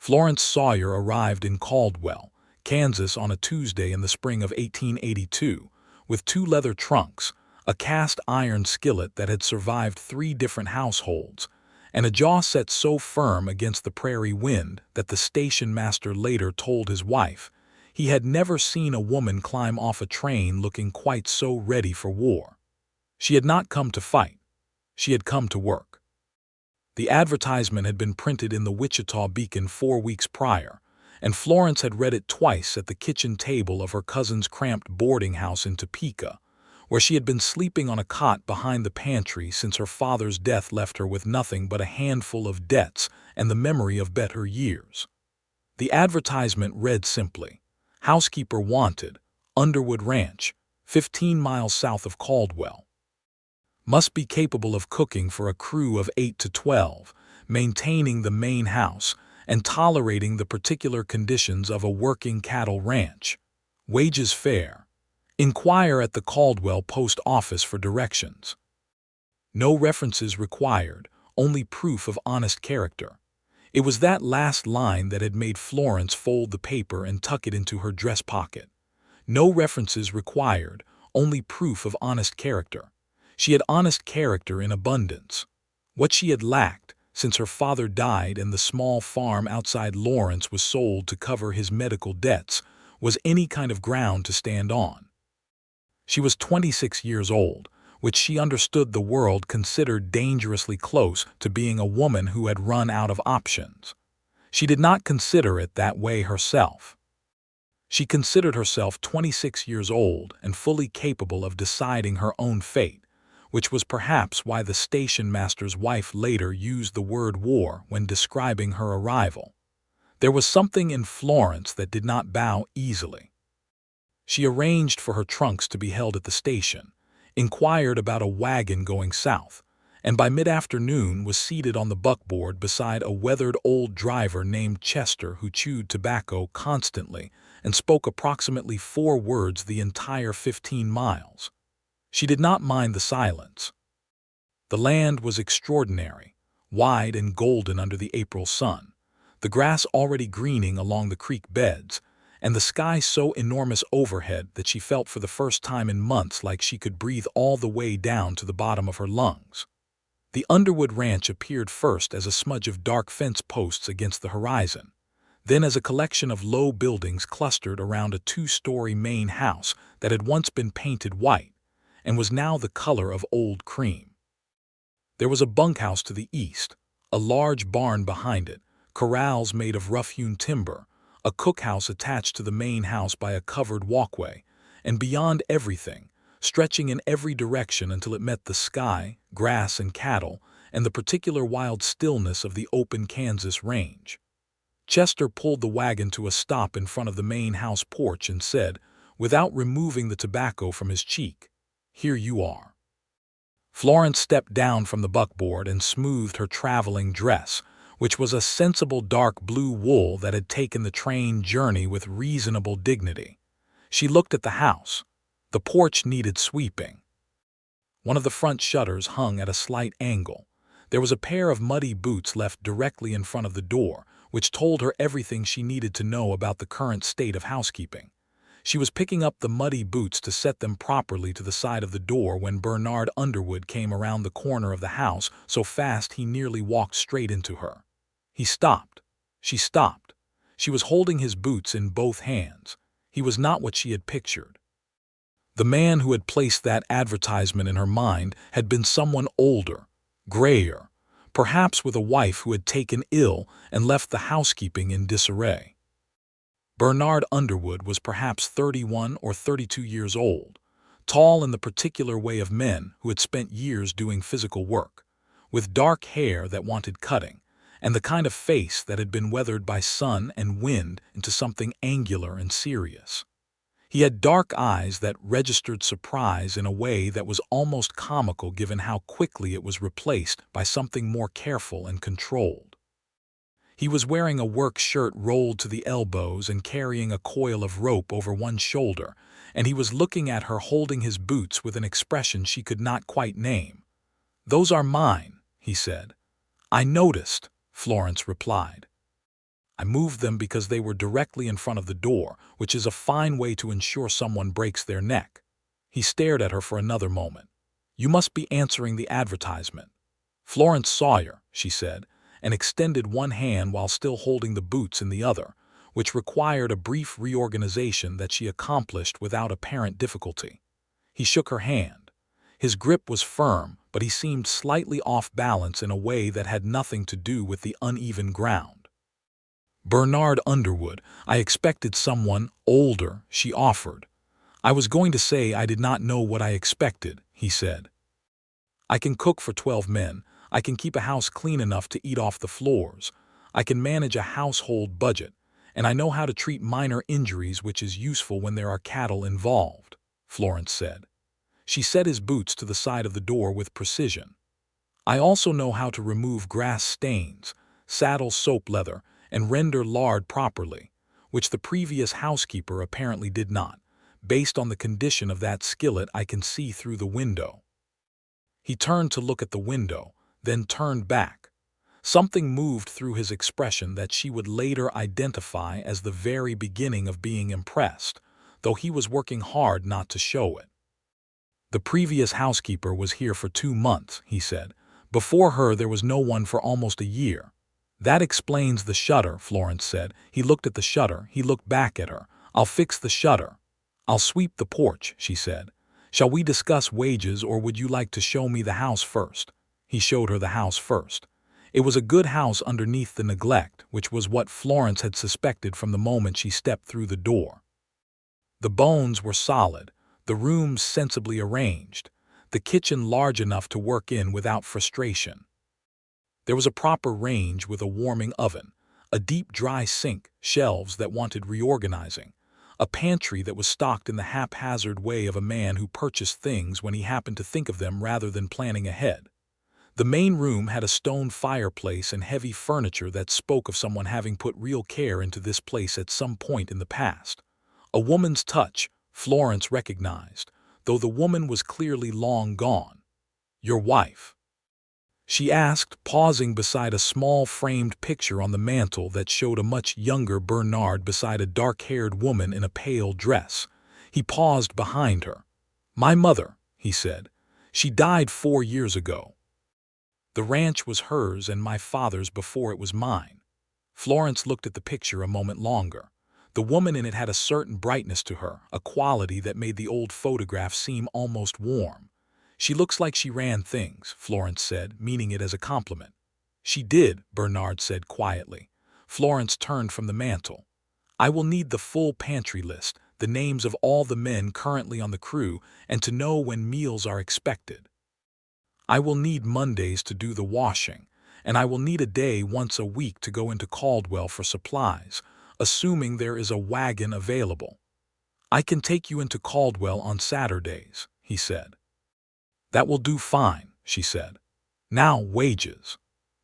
Florence Sawyer arrived in Caldwell, Kansas on a Tuesday in the spring of 1882, with 2 leather trunks, a cast-iron skillet that had survived 3 different households, and a jaw set so firm against the prairie wind that the station master later told his wife he had never seen a woman climb off a train looking quite so ready for war. She had not come to fight. She had come to work. The advertisement had been printed in the Wichita Beacon 4 weeks prior, and Florence had read it twice at the kitchen table of her cousin's cramped boarding house in Topeka, where she had been sleeping on a cot behind the pantry since her father's death left her with nothing but a handful of debts and the memory of better years. The advertisement read simply, "Housekeeper wanted, Underwood Ranch, 15 miles south of Caldwell. Must be capable of cooking for a crew of 8 to 12, maintaining the main house, and tolerating the particular conditions of a working cattle ranch. Wages fair. Inquire at the Caldwell post office for directions." No references required, only proof of honest character. It was that last line that had made Florence fold the paper and tuck it into her dress pocket. No references required, only proof of honest character. She had honest character in abundance. What she had lacked, since her father died and the small farm outside Lawrence was sold to cover his medical debts, was any kind of ground to stand on. She was 26 years old, which she understood the world considered dangerously close to being a woman who had run out of options. She did not consider it that way herself. She considered herself 26 years old and fully capable of deciding her own fate, which was perhaps why the station master's wife later used the word war when describing her arrival. There was something in Florence that did not bow easily. She arranged for her trunks to be held at the station, inquired about a wagon going south, and by mid-afternoon was seated on the buckboard beside a weathered old driver named Chester who chewed tobacco constantly and spoke approximately 4 words the entire 15 miles. She did not mind the silence. The land was extraordinary, wide and golden under the April sun, the grass already greening along the creek beds, and the sky so enormous overhead that she felt for the first time in months like she could breathe all the way down to the bottom of her lungs. The Underwood Ranch appeared first as a smudge of dark fence posts against the horizon, then as a collection of low buildings clustered around a 2-story main house that had once been painted white and was now the color of old cream. There was a bunkhouse to the east, a large barn behind it, corrals made of rough-hewn timber, a cookhouse attached to the main house by a covered walkway, and beyond everything, stretching in every direction until it met the sky, grass and cattle, and the particular wild stillness of the open Kansas range. Chester pulled the wagon to a stop in front of the main house porch and said, without removing the tobacco from his cheek, "Here you are." Florence stepped down from the buckboard and smoothed her traveling dress, which was a sensible dark blue wool that had taken the train journey with reasonable dignity. She looked at the house. The porch needed sweeping. One of the front shutters hung at a slight angle. There was a pair of muddy boots left directly in front of the door, which told her everything she needed to know about the current state of housekeeping. She was picking up the muddy boots to set them properly to the side of the door when Bernard Underwood came around the corner of the house so fast he nearly walked straight into her. He stopped. She stopped. She was holding his boots in both hands. He was not what she had pictured. The man who had placed that advertisement in her mind had been someone older, grayer, perhaps with a wife who had taken ill and left the housekeeping in disarray. Bernard Underwood was perhaps 31 or 32 years old, tall in the particular way of men who had spent years doing physical work, with dark hair that wanted cutting, and the kind of face that had been weathered by sun and wind into something angular and serious. He had dark eyes that registered surprise in a way that was almost comical given how quickly it was replaced by something more careful and controlled. He was wearing a work shirt rolled to the elbows and carrying a coil of rope over one shoulder, and he was looking at her holding his boots with an expression she could not quite name. "Those are mine," he said. "I noticed," Florence replied. "I moved them because they were directly in front of the door, which is a fine way to ensure someone breaks their neck. He stared at her for another moment. "You must be answering the advertisement." "Florence Sawyer," she said, and extended one hand while still holding the boots in the other, which required a brief reorganization that she accomplished without apparent difficulty. He shook her hand. His grip was firm, but he seemed slightly off balance in a way that had nothing to do with the uneven ground. "Bernard Underwood. I expected someone older," she offered. "I was going to say I did not know what I expected," he said. "I can cook for 12 men. I can keep a house clean enough to eat off the floors. I can manage a household budget. And I know how to treat minor injuries, which is useful when there are cattle involved," Florence said. She set his boots to the side of the door with precision. "I also know how to remove grass stains, saddle soap leather, and render lard properly, which the previous housekeeper apparently did not. Based on the condition of that skillet, I can see through the window." He turned to look at the window, then turned back. Something moved through his expression that she would later identify as the very beginning of being impressed, though he was working hard not to show it. "The previous housekeeper was here for 2 months," he said. "Before her there was no one for almost a year." "That explains the shutter," Florence said. He looked at the shutter. He looked back at her. "I'll fix the shutter." "I'll sweep the porch," she said. "Shall we discuss wages, or would you like to show me the house first?" He showed her the house first. It was a good house underneath the neglect, which was what Florence had suspected from the moment she stepped through the door. The bones were solid, the rooms sensibly arranged, the kitchen large enough to work in without frustration. There was a proper range with a warming oven, a deep dry sink, shelves that wanted reorganizing, a pantry that was stocked in the haphazard way of a man who purchased things when he happened to think of them rather than planning ahead. The main room had a stone fireplace and heavy furniture that spoke of someone having put real care into this place at some point in the past. A woman's touch, Florence recognized, though the woman was clearly long gone. "Your wife?" she asked, pausing beside a small framed picture on the mantel that showed a much younger Bernard beside a dark-haired woman in a pale dress. He paused behind her. "My mother," he said. "She died 4 years ago. The ranch was hers and my father's before it was mine." Florence looked at the picture a moment longer. The woman in it had a certain brightness to her, a quality that made the old photograph seem almost warm. "She looks like she ran things," Florence said, meaning it as a compliment. "She did," Bernard said quietly. Florence turned from the mantel. "I will need the full pantry list, the names of all the men currently on the crew, and to know when meals are expected. I will need Mondays to do the washing, and I will need a day once a week to go into Caldwell for supplies, assuming there is a wagon available." "I can take you into Caldwell on Saturdays," he said. "That will do fine," she said. "Now, wages."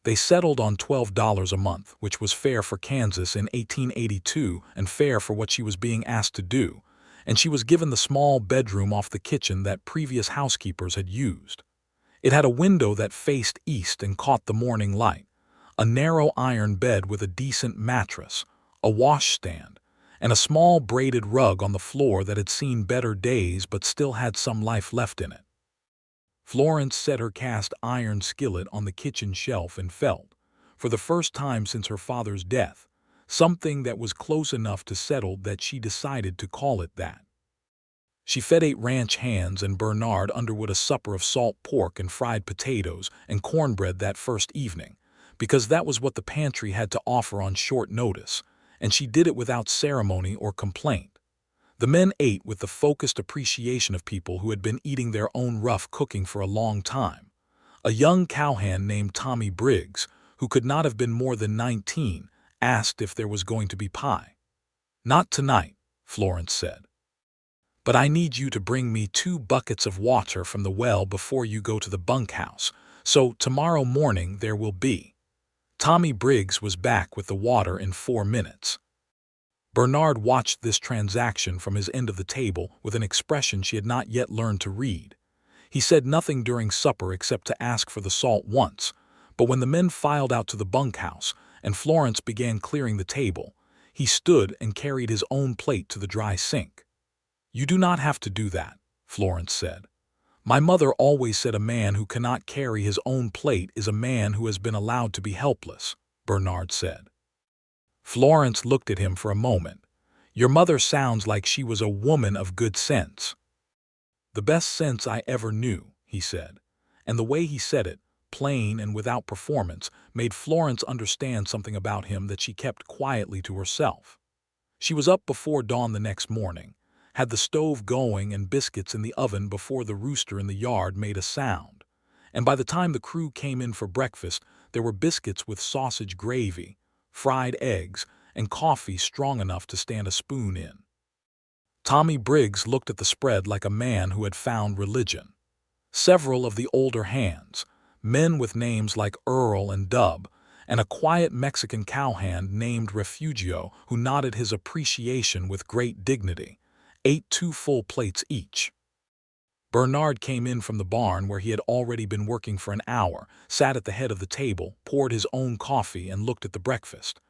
They settled on $12 a month, which was fair for Kansas in 1882 and fair for what she was being asked to do, and she was given the small bedroom off the kitchen that previous housekeepers had used. It had a window that faced east and caught the morning light, a narrow iron bed with a decent mattress, a washstand, and a small braided rug on the floor that had seen better days but still had some life left in it. Florence set her cast iron skillet on the kitchen shelf and felt, for the first time since her father's death, something that was close enough to settled that she decided to call it that. She fed 8 ranch hands and Bernard Underwood a supper of salt pork and fried potatoes and cornbread that first evening, because that was what the pantry had to offer on short notice, and she did it without ceremony or complaint. The men ate with the focused appreciation of people who had been eating their own rough cooking for a long time. A young cowhand named Tommy Briggs, who could not have been more than 19, asked if there was going to be pie. "Not tonight," Florence said. "But I need you to bring me 2 buckets of water from the well before you go to the bunkhouse, so tomorrow morning there will be." Tommy Briggs was back with the water in 4 minutes. Bernard watched this transaction from his end of the table with an expression she had not yet learned to read. He said nothing during supper except to ask for the salt once, but when the men filed out to the bunkhouse, and Florence began clearing the table. He stood and carried his own plate to the dry sink. "You do not have to do that," Florence said. "My mother always said a man who cannot carry his own plate is a man who has been allowed to be helpless," Bernard said. Florence looked at him for a moment. "Your mother sounds like she was a woman of good sense." "The best sense I ever knew," he said. And the way he said it, plain and without performance, made Florence understand something about him that she kept quietly to herself. She was up before dawn the next morning, had the stove going and biscuits in the oven before the rooster in the yard made a sound, and by the time the crew came in for breakfast, there were biscuits with sausage gravy, fried eggs, and coffee strong enough to stand a spoon in. Tommy Briggs looked at the spread like a man who had found religion. Several of the older hands, men with names like Earl and Dub, and a quiet Mexican cowhand named Refugio who nodded his appreciation with great dignity, ate 2 full plates each. Bernard came in from the barn where he had already been working for an hour, sat at the head of the table, poured his own coffee, and looked at the breakfast.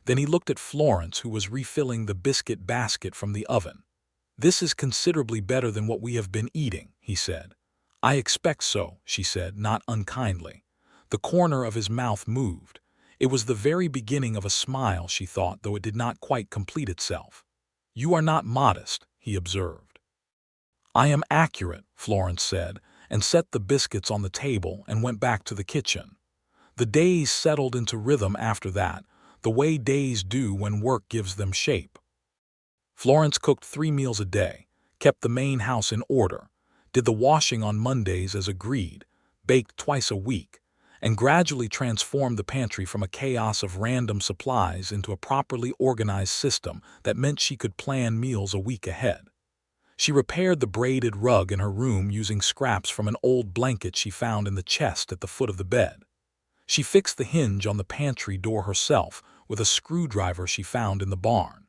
Then he looked at Florence, who was refilling the biscuit basket from the oven. "This is considerably better than what we have been eating," he said. "I expect so," she said, not unkindly. The corner of his mouth moved. It was the very beginning of a smile, she thought, though it did not quite complete itself. "You are not modest," he observed. "I am accurate," Florence said, and set the biscuits on the table and went back to the kitchen. The days settled into rhythm after that, the way days do when work gives them shape. Florence cooked 3 meals a day, kept the main house in order, did the washing on Mondays as agreed, baked twice a week, and gradually transformed the pantry from a chaos of random supplies into a properly organized system that meant she could plan meals a week ahead. She repaired the braided rug in her room using scraps from an old blanket she found in the chest at the foot of the bed. She fixed the hinge on the pantry door herself with a screwdriver she found in the barn.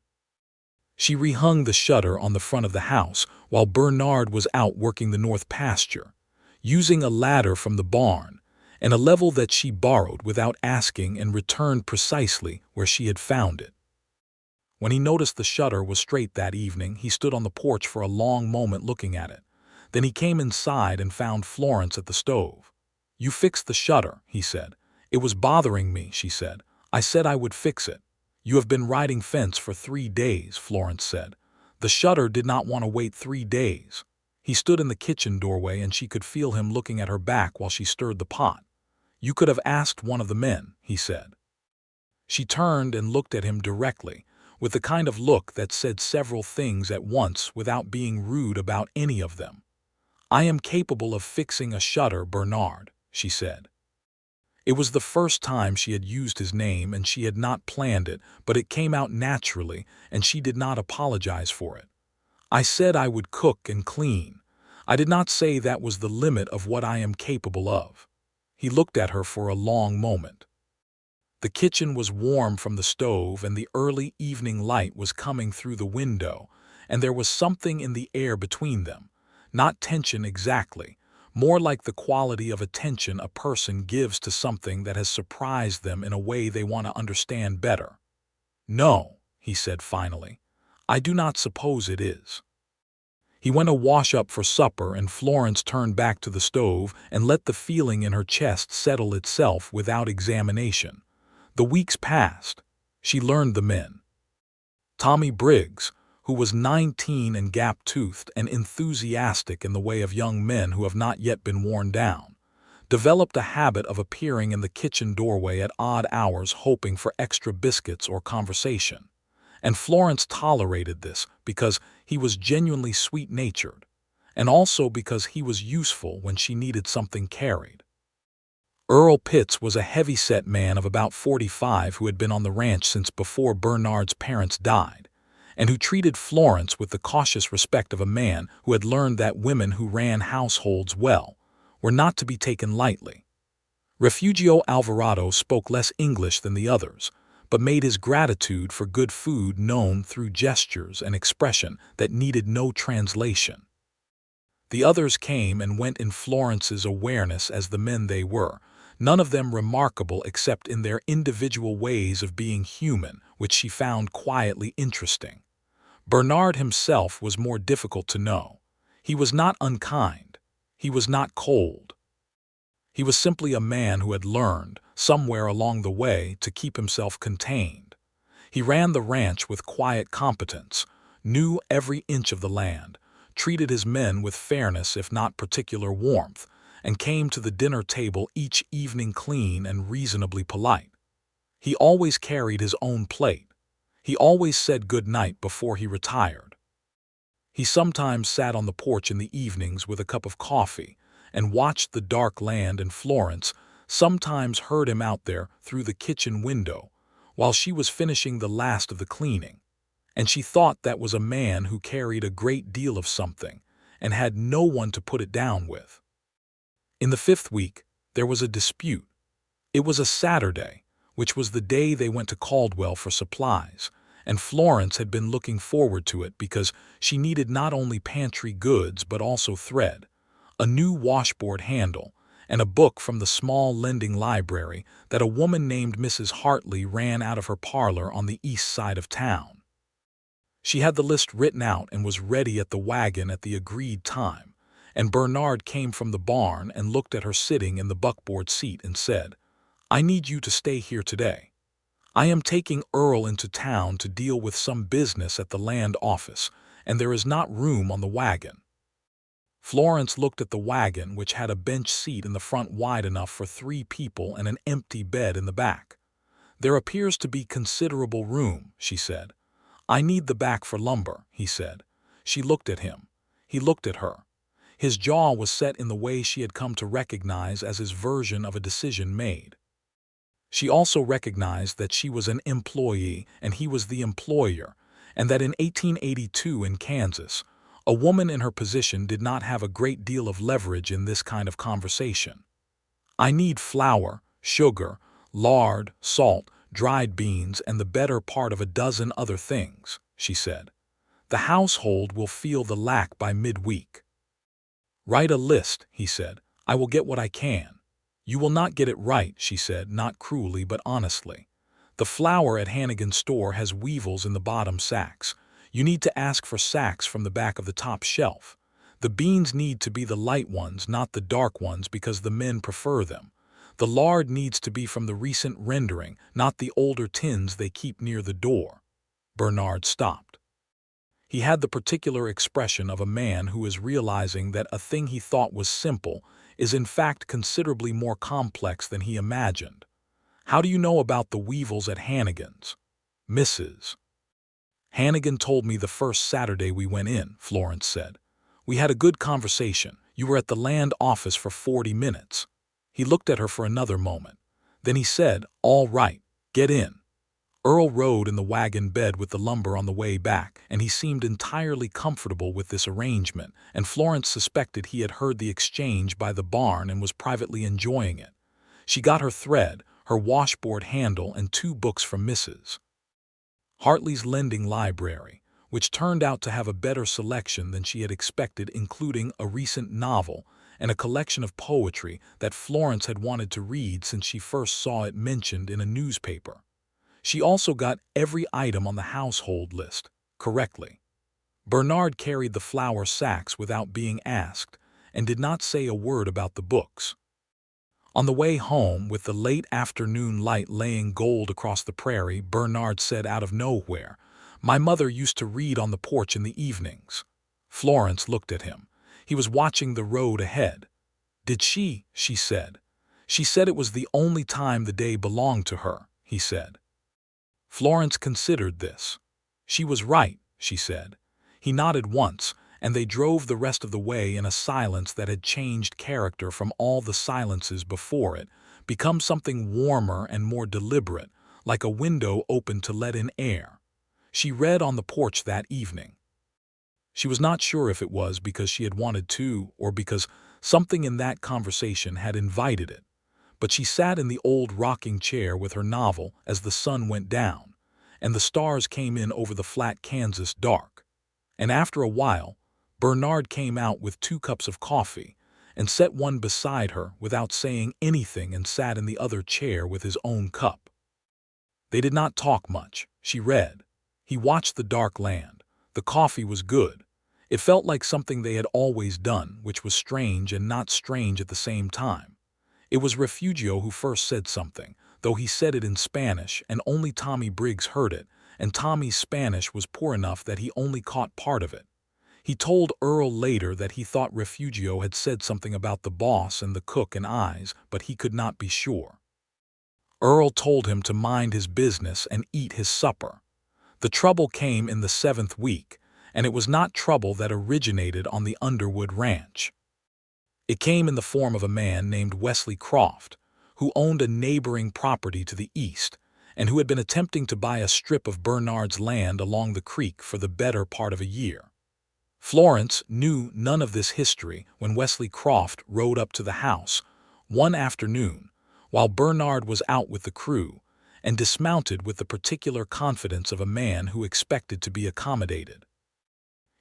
She rehung the shutter on the front of the house while Bernard was out working the north pasture, using a ladder from the barn, and a level that she borrowed without asking and returned precisely where she had found it. When he noticed the shutter was straight that evening, he stood on the porch for a long moment looking at it. Then he came inside and found Florence at the stove. "You fixed the shutter," he said. "It was bothering me," she said. "I said I would fix it." "You have been riding fence for 3 days," Florence said. The shutter did not want to wait 3 days. He stood in the kitchen doorway and she could feel him looking at her back while she stirred the pot. "You could have asked one of the men," he said. She turned and looked at him directly, with the kind of look that said several things at once without being rude about any of them. "I am capable of fixing a shutter, Bernard," she said. It was the first time she had used his name, and she had not planned it, but it came out naturally, and she did not apologize for it. "I said I would cook and clean. I did not say that was the limit of what I am capable of." He looked at her for a long moment. The kitchen was warm from the stove, and the early evening light was coming through the window, and there was something in the air between them, not tension exactly, more like the quality of attention a person gives to something that has surprised them in a way they want to understand better. "No," he said finally, "I do not suppose it is." He went to wash up for supper, and Florence turned back to the stove and let the feeling in her chest settle itself without examination. The weeks passed. She learned the men. Tommy Briggs, who was 19 and gap-toothed and enthusiastic in the way of young men who have not yet been worn down, developed a habit of appearing in the kitchen doorway at odd hours hoping for extra biscuits or conversation. And Florence tolerated this because he was genuinely sweet-natured, and also because he was useful when she needed something carried. Earl Pitts was a heavy-set man of about 45 who had been on the ranch since before Bernard's parents died, and who treated Florence with the cautious respect of a man who had learned that women who ran households well were not to be taken lightly. Refugio Alvarado spoke less English than the others, but made his gratitude for good food known through gestures and expression that needed no translation. The others came and went in Florence's awareness as the men they were, none of them remarkable except in their individual ways of being human, which she found quietly interesting. Bernard himself was more difficult to know. He was not unkind. He was not cold. He was simply a man who had learned, somewhere along the way, to keep himself contained. He ran the ranch with quiet competence, knew every inch of the land, treated his men with fairness if not particular warmth, and came to the dinner table each evening clean and reasonably polite. He always carried his own plate. He always said good night before he retired. He sometimes sat on the porch in the evenings with a cup of coffee and watched the dark land, and Florence sometimes heard him out there through the kitchen window while she was finishing the last of the cleaning, and she thought that was a man who carried a great deal of something and had no one to put it down with. In the 5th week, there was a dispute. It was a Saturday, which was the day they went to Caldwell for supplies, and Florence had been looking forward to it because she needed not only pantry goods but also thread, a new washboard handle, and a book from the small lending library that a woman named Mrs. Hartley ran out of her parlor on the east side of town. She had the list written out and was ready at the wagon at the agreed time, and Bernard came from the barn and looked at her sitting in the buckboard seat and said, "I need you to stay here today. I am taking Earl into town to deal with some business at the land office, and there is not room on the wagon." Florence looked at the wagon, which had a bench seat in the front wide enough for 3 people and an empty bed in the back. "There appears to be considerable room," she said. "I need the back for lumber," he said. She looked at him. He looked at her. His jaw was set in the way she had come to recognize as his version of a decision made. She also recognized that she was an employee and he was the employer, and that in 1882 in Kansas, a woman in her position did not have a great deal of leverage in this kind of conversation. "I need flour, sugar, lard, salt, dried beans, and the better part of a dozen other things," she said. "The household will feel the lack by midweek." "Write a list," he said. "I will get what I can." "You will not get it right," she said, not cruelly but honestly. "The flour at Hannigan's store has weevils in the bottom sacks. You need to ask for sacks from the back of the top shelf. The beans need to be the light ones, not the dark ones, because the men prefer them. The lard needs to be from the recent rendering, not the older tins they keep near the door." Bernard stopped. He had the particular expression of a man who is realizing that a thing he thought was simple is in fact considerably more complex than he imagined. "How do you know about the weevils at Hannigan's?" "Mrs. Hannigan told me the first Saturday we went in," Florence said. "We had a good conversation. You were at the land office for 40 minutes. He looked at her for another moment. Then he said, "All right, get in." Earl rode in the wagon bed with the lumber on the way back, and he seemed entirely comfortable with this arrangement, and Florence suspected he had heard the exchange by the barn and was privately enjoying it. She got her thread, her washboard handle, and 2 books from Mrs. Hartley's lending library, which turned out to have a better selection than she had expected, including a recent novel and a collection of poetry that Florence had wanted to read since she first saw it mentioned in a newspaper. She also got every item on the household list correctly. Bernard carried the flour sacks without being asked and did not say a word about the books. On the way home, with the late afternoon light laying gold across the prairie, Bernard said out of nowhere, "My mother used to read on the porch in the evenings." Florence looked at him. He was watching the road ahead. "Did she?" she said. "She said it was the only time the day belonged to her," he said. Florence considered this. "She was right," she said. He nodded once, and they drove the rest of the way in a silence that had changed character from all the silences before it, become something warmer and more deliberate, like a window opened to let in air. She read on the porch that evening. She was not sure if it was because she had wanted to or because something in that conversation had invited it, but she sat in the old rocking chair with her novel as the sun went down, and the stars came in over the flat Kansas dark. And after a while, Bernard came out with 2 cups of coffee, and set one beside her without saying anything and sat in the other chair with his own cup. They did not talk much. She read. He watched the dark land. The coffee was good. It felt like something they had always done, which was strange and not strange at the same time. It was Refugio who first said something, though he said it in Spanish and only Tommy Briggs heard it, and Tommy's Spanish was poor enough that he only caught part of it. He told Earl later that he thought Refugio had said something about the boss and the cook and eyes, but he could not be sure. Earl told him to mind his business and eat his supper. The trouble came in the 7th week, and it was not trouble that originated on the Underwood Ranch. It came in the form of a man named Wesley Croft, who owned a neighboring property to the east, and who had been attempting to buy a strip of Bernard's land along the creek for the better part of a year. Florence knew none of this history when Wesley Croft rode up to the house one afternoon while Bernard was out with the crew, and dismounted with the particular confidence of a man who expected to be accommodated.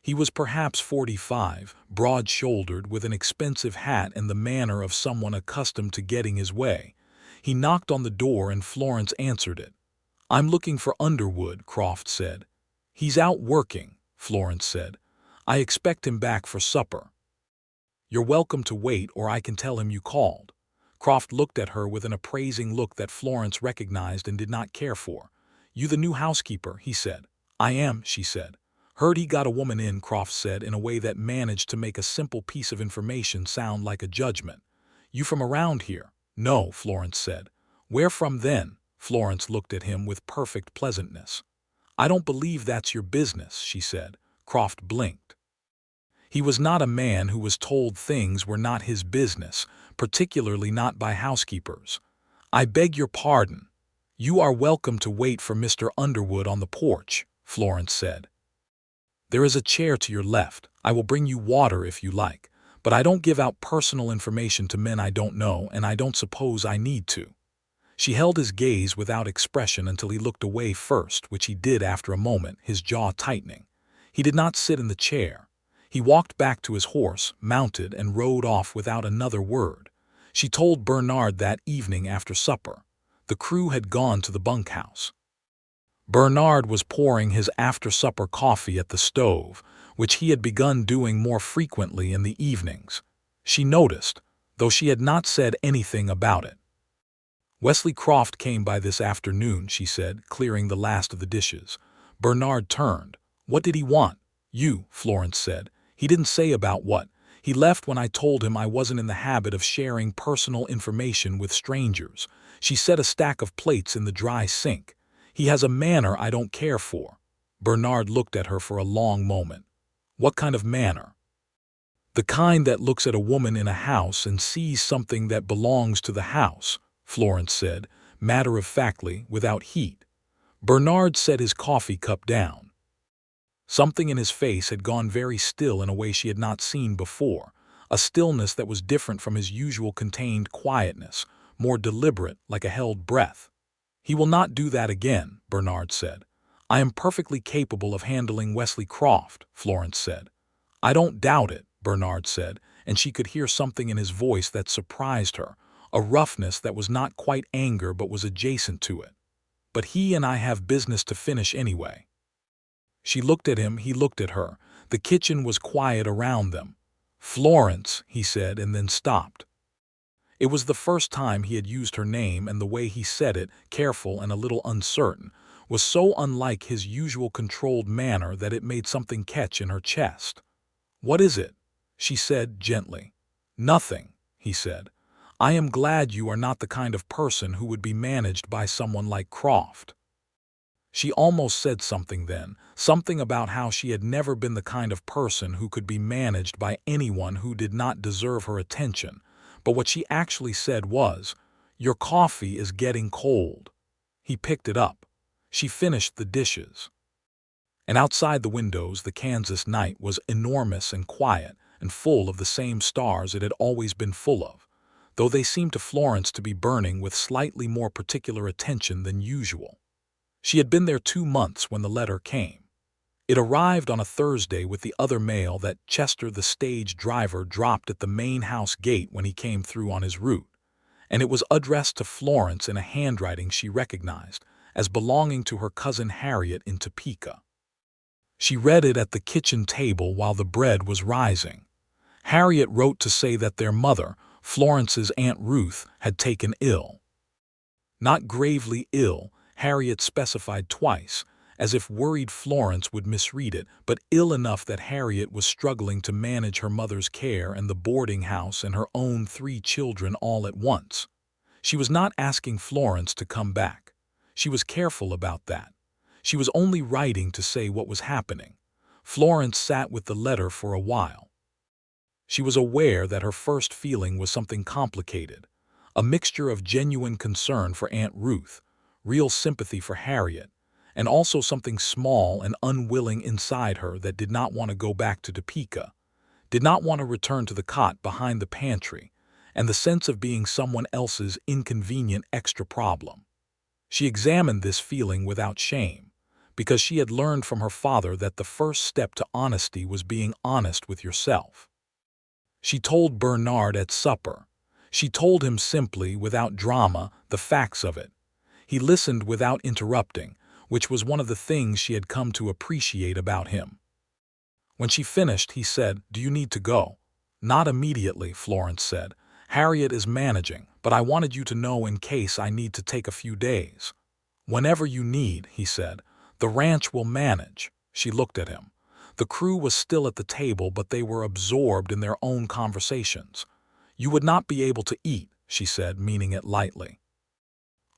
He was perhaps 45, broad-shouldered, with an expensive hat and the manner of someone accustomed to getting his way. He knocked on the door and Florence answered it. "I'm looking for Underwood," Croft said. "He's out working," Florence said. "I expect him back for supper." "You're welcome to wait, or I can tell him you called." Croft looked at her with an appraising look that Florence recognized and did not care for. "You the new housekeeper?" he said. "I am," she said. "Heard he got a woman in," Croft said in a way that managed to make a simple piece of information sound like a judgment. "You from around here?" "No," Florence said. "Where from then?" Florence looked at him with perfect pleasantness. "I don't believe that's your business," she said. Croft blinked. He was not a man who was told things were not his business, particularly not by housekeepers. "I beg your pardon. You are welcome to wait for Mr. Underwood on the porch," Florence said. "There is a chair to your left. I will bring you water if you like, but I don't give out personal information to men I don't know, and I don't suppose I need to." She held his gaze without expression until he looked away first, which he did after a moment, his jaw tightening. He did not sit in the chair. He walked back to his horse, mounted, and rode off without another word. She told Bernard that evening after supper. The crew had gone to the bunkhouse. Bernard was pouring his after-supper coffee at the stove, which he had begun doing more frequently in the evenings. She noticed, though she had not said anything about it. "Wesley Croft came by this afternoon," she said, clearing the last of the dishes. Bernard turned. "What did he want?" "You," Florence said. "He didn't say about what. He left when I told him I wasn't in the habit of sharing personal information with strangers." She set a stack of plates in the dry sink. "He has a manner I don't care for." Bernard looked at her for a long moment. "What kind of manner?" "The kind that looks at a woman in a house and sees something that belongs to the house," Florence said, matter-of-factly, without heat. Bernard set his coffee cup down. Something in his face had gone very still in a way she had not seen before, a stillness that was different from his usual contained quietness, more deliberate, like a held breath. "He will not do that again," Bernard said. "I am perfectly capable of handling Wesley Croft," Florence said. "I don't doubt it," Bernard said, and she could hear something in his voice that surprised her, a roughness that was not quite anger but was adjacent to it. "But he and I have business to finish anyway." She looked at him, he looked at her. The kitchen was quiet around them. "Florence," he said, and then stopped. It was the first time he had used her name, and the way he said it, careful and a little uncertain, was so unlike his usual controlled manner that it made something catch in her chest. "What is it?" she said gently. "Nothing," he said. "I am glad you are not the kind of person who would be managed by someone like Croft." She almost said something then, something about how she had never been the kind of person who could be managed by anyone who did not deserve her attention, but what she actually said was, "Your coffee is getting cold." He picked it up. She finished the dishes. And outside the windows the Kansas night was enormous and quiet and full of the same stars it had always been full of, though they seemed to Florence to be burning with slightly more particular attention than usual. She had been there 2 months when the letter came. It arrived on a Thursday with the other mail that Chester, the stage driver, dropped at the main house gate when he came through on his route, and it was addressed to Florence in a handwriting she recognized as belonging to her cousin Harriet in Topeka. She read it at the kitchen table while the bread was rising. Harriet wrote to say that their mother, Florence's Aunt Ruth, had taken ill. Not gravely ill, Harriet specified twice, as if worried Florence would misread it, but ill enough that Harriet was struggling to manage her mother's care and the boarding house and her own 3 children all at once. She was not asking Florence to come back. She was careful about that. She was only writing to say what was happening. Florence sat with the letter for a while. She was aware that her first feeling was something complicated, a mixture of genuine concern for Aunt Ruth, real sympathy for Harriet, and also something small and unwilling inside her that did not want to go back to Topeka, did not want to return to the cot behind the pantry, and the sense of being someone else's inconvenient extra problem. She examined this feeling without shame, because she had learned from her father that the first step to honesty was being honest with yourself. She told Bernard at supper. She told him simply, without drama, the facts of it. He listened without interrupting, which was one of the things she had come to appreciate about him. When she finished, he said, "Do you need to go?" "Not immediately," Florence said. "Harriet is managing, but I wanted you to know in case I need to take a few days." "Whenever you need," he said. "The ranch will manage." She looked at him. The crew was still at the table, but they were absorbed in their own conversations. "You would not be able to eat," she said, meaning it lightly.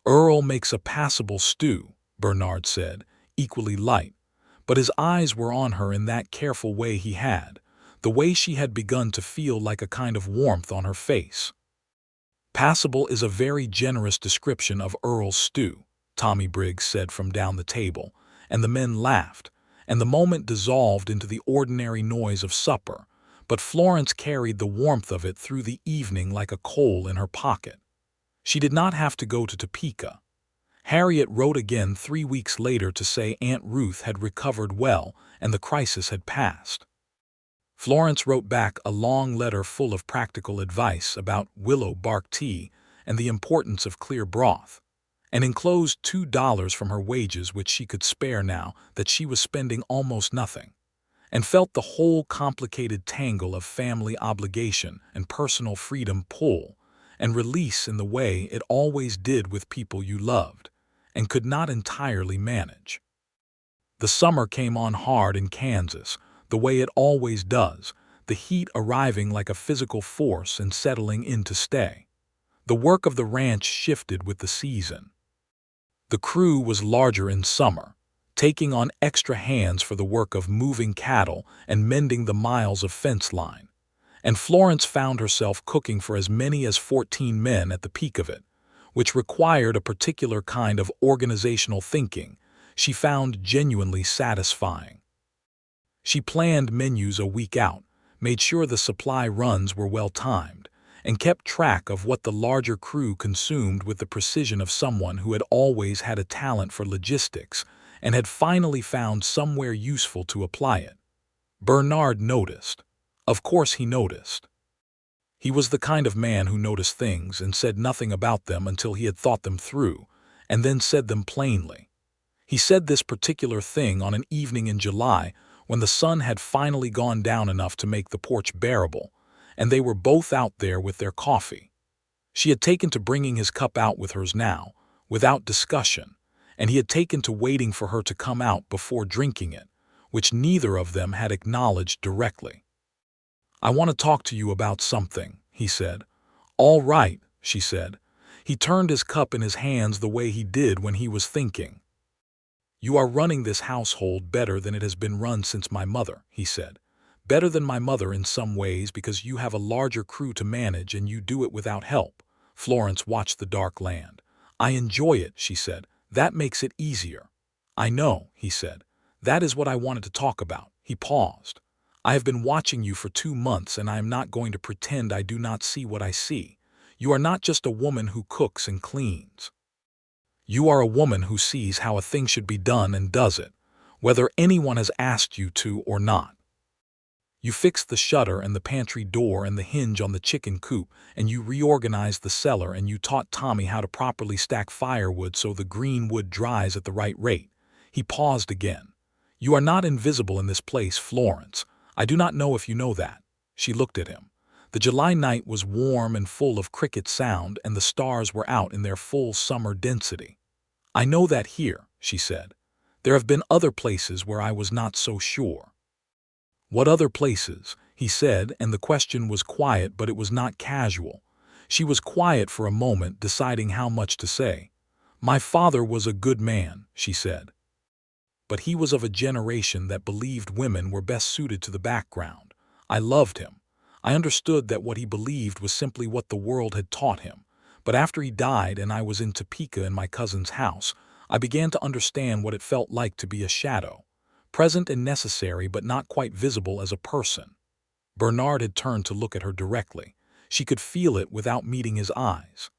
"Earl makes a passable stew," Bernard said, equally light, but his eyes were on her in that careful way he had, the way she had begun to feel like a kind of warmth on her face. "Passable is a very generous description of Earl's stew," Tommy Briggs said from down the table, and the men laughed, and the moment dissolved into the ordinary noise of supper, but Florence carried the warmth of it through the evening like a coal in her pocket. She did not have to go to Topeka. Harriet wrote again 3 weeks later to say Aunt Ruth had recovered well and the crisis had passed. Florence wrote back a long letter full of practical advice about willow bark tea and the importance of clear broth, and enclosed $2 from her wages, which she could spare now that she was spending almost nothing, and felt the whole complicated tangle of family obligation and personal freedom pull and release in the way it always did with people you loved and could not entirely manage. The summer came on hard in Kansas, the way it always does, the heat arriving like a physical force and settling in to stay. The work of the ranch shifted with the season. The crew was larger in summer, taking on extra hands for the work of moving cattle and mending the miles of fence line, and Florence found herself cooking for as many as 14 men at the peak of it, which required a particular kind of organizational thinking she found genuinely satisfying. She planned menus a week out, made sure the supply runs were well timed, and kept track of what the larger crew consumed with the precision of someone who had always had a talent for logistics and had finally found somewhere useful to apply it. Bernard noticed. Of course he noticed. He was the kind of man who noticed things and said nothing about them until he had thought them through, and then said them plainly. He said this particular thing on an evening in July when the sun had finally gone down enough to make the porch bearable, and they were both out there with their coffee. She had taken to bringing his cup out with hers now, without discussion, and he had taken to waiting for her to come out before drinking it, which neither of them had acknowledged directly. "I want to talk to you about something," he said. "All right," she said. He turned his cup in his hands the way he did when he was thinking. "You are running this household better than it has been run since my mother," he said. "Better than my mother in some ways because you have a larger crew to manage and you do it without help." Florence watched the dark land. "I enjoy it," she said. "That makes it easier." "I know," he said. "That is what I wanted to talk about." He paused. "I have been watching you for 2 months and I am not going to pretend I do not see what I see. You are not just a woman who cooks and cleans. You are a woman who sees how a thing should be done and does it, whether anyone has asked you to or not. You fixed the shutter and the pantry door and the hinge on the chicken coop, and you reorganized the cellar, and you taught Tommy how to properly stack firewood so the green wood dries at the right rate. He paused again. You are not invisible in this place, Florence. I do not know if you know that. She looked at him. The July night was warm and full of cricket sound, and the stars were out in their full summer density. I know that here, she said. There have been other places where I was not so sure. What other places? He said, and the question was quiet, but it was not casual. She was quiet for a moment, deciding how much to say. My father was a good man, she said. But he was of a generation that believed women were best suited to the background. I loved him. I understood that what he believed was simply what the world had taught him. But after he died and I was in Topeka in my cousin's house, I began to understand what it felt like to be a shadow. Present and necessary, but not quite visible as a person. Bernard had turned to look at her directly. She could feel it without meeting his eyes.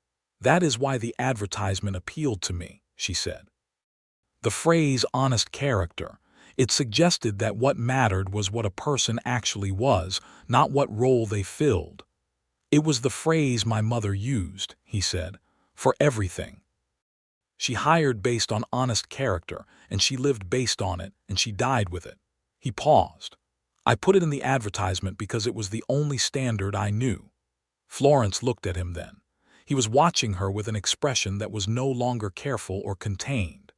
That is why the advertisement appealed to me, she said. The phrase honest character. It suggested that what mattered was what a person actually was, not what role they filled. It was the phrase my mother used, he said, for everything. She hired based on honest character, and she lived based on it, and she died with it. He paused. I put it in the advertisement because it was the only standard I knew. Florence looked at him then. He was watching her with an expression that was no longer careful or contained.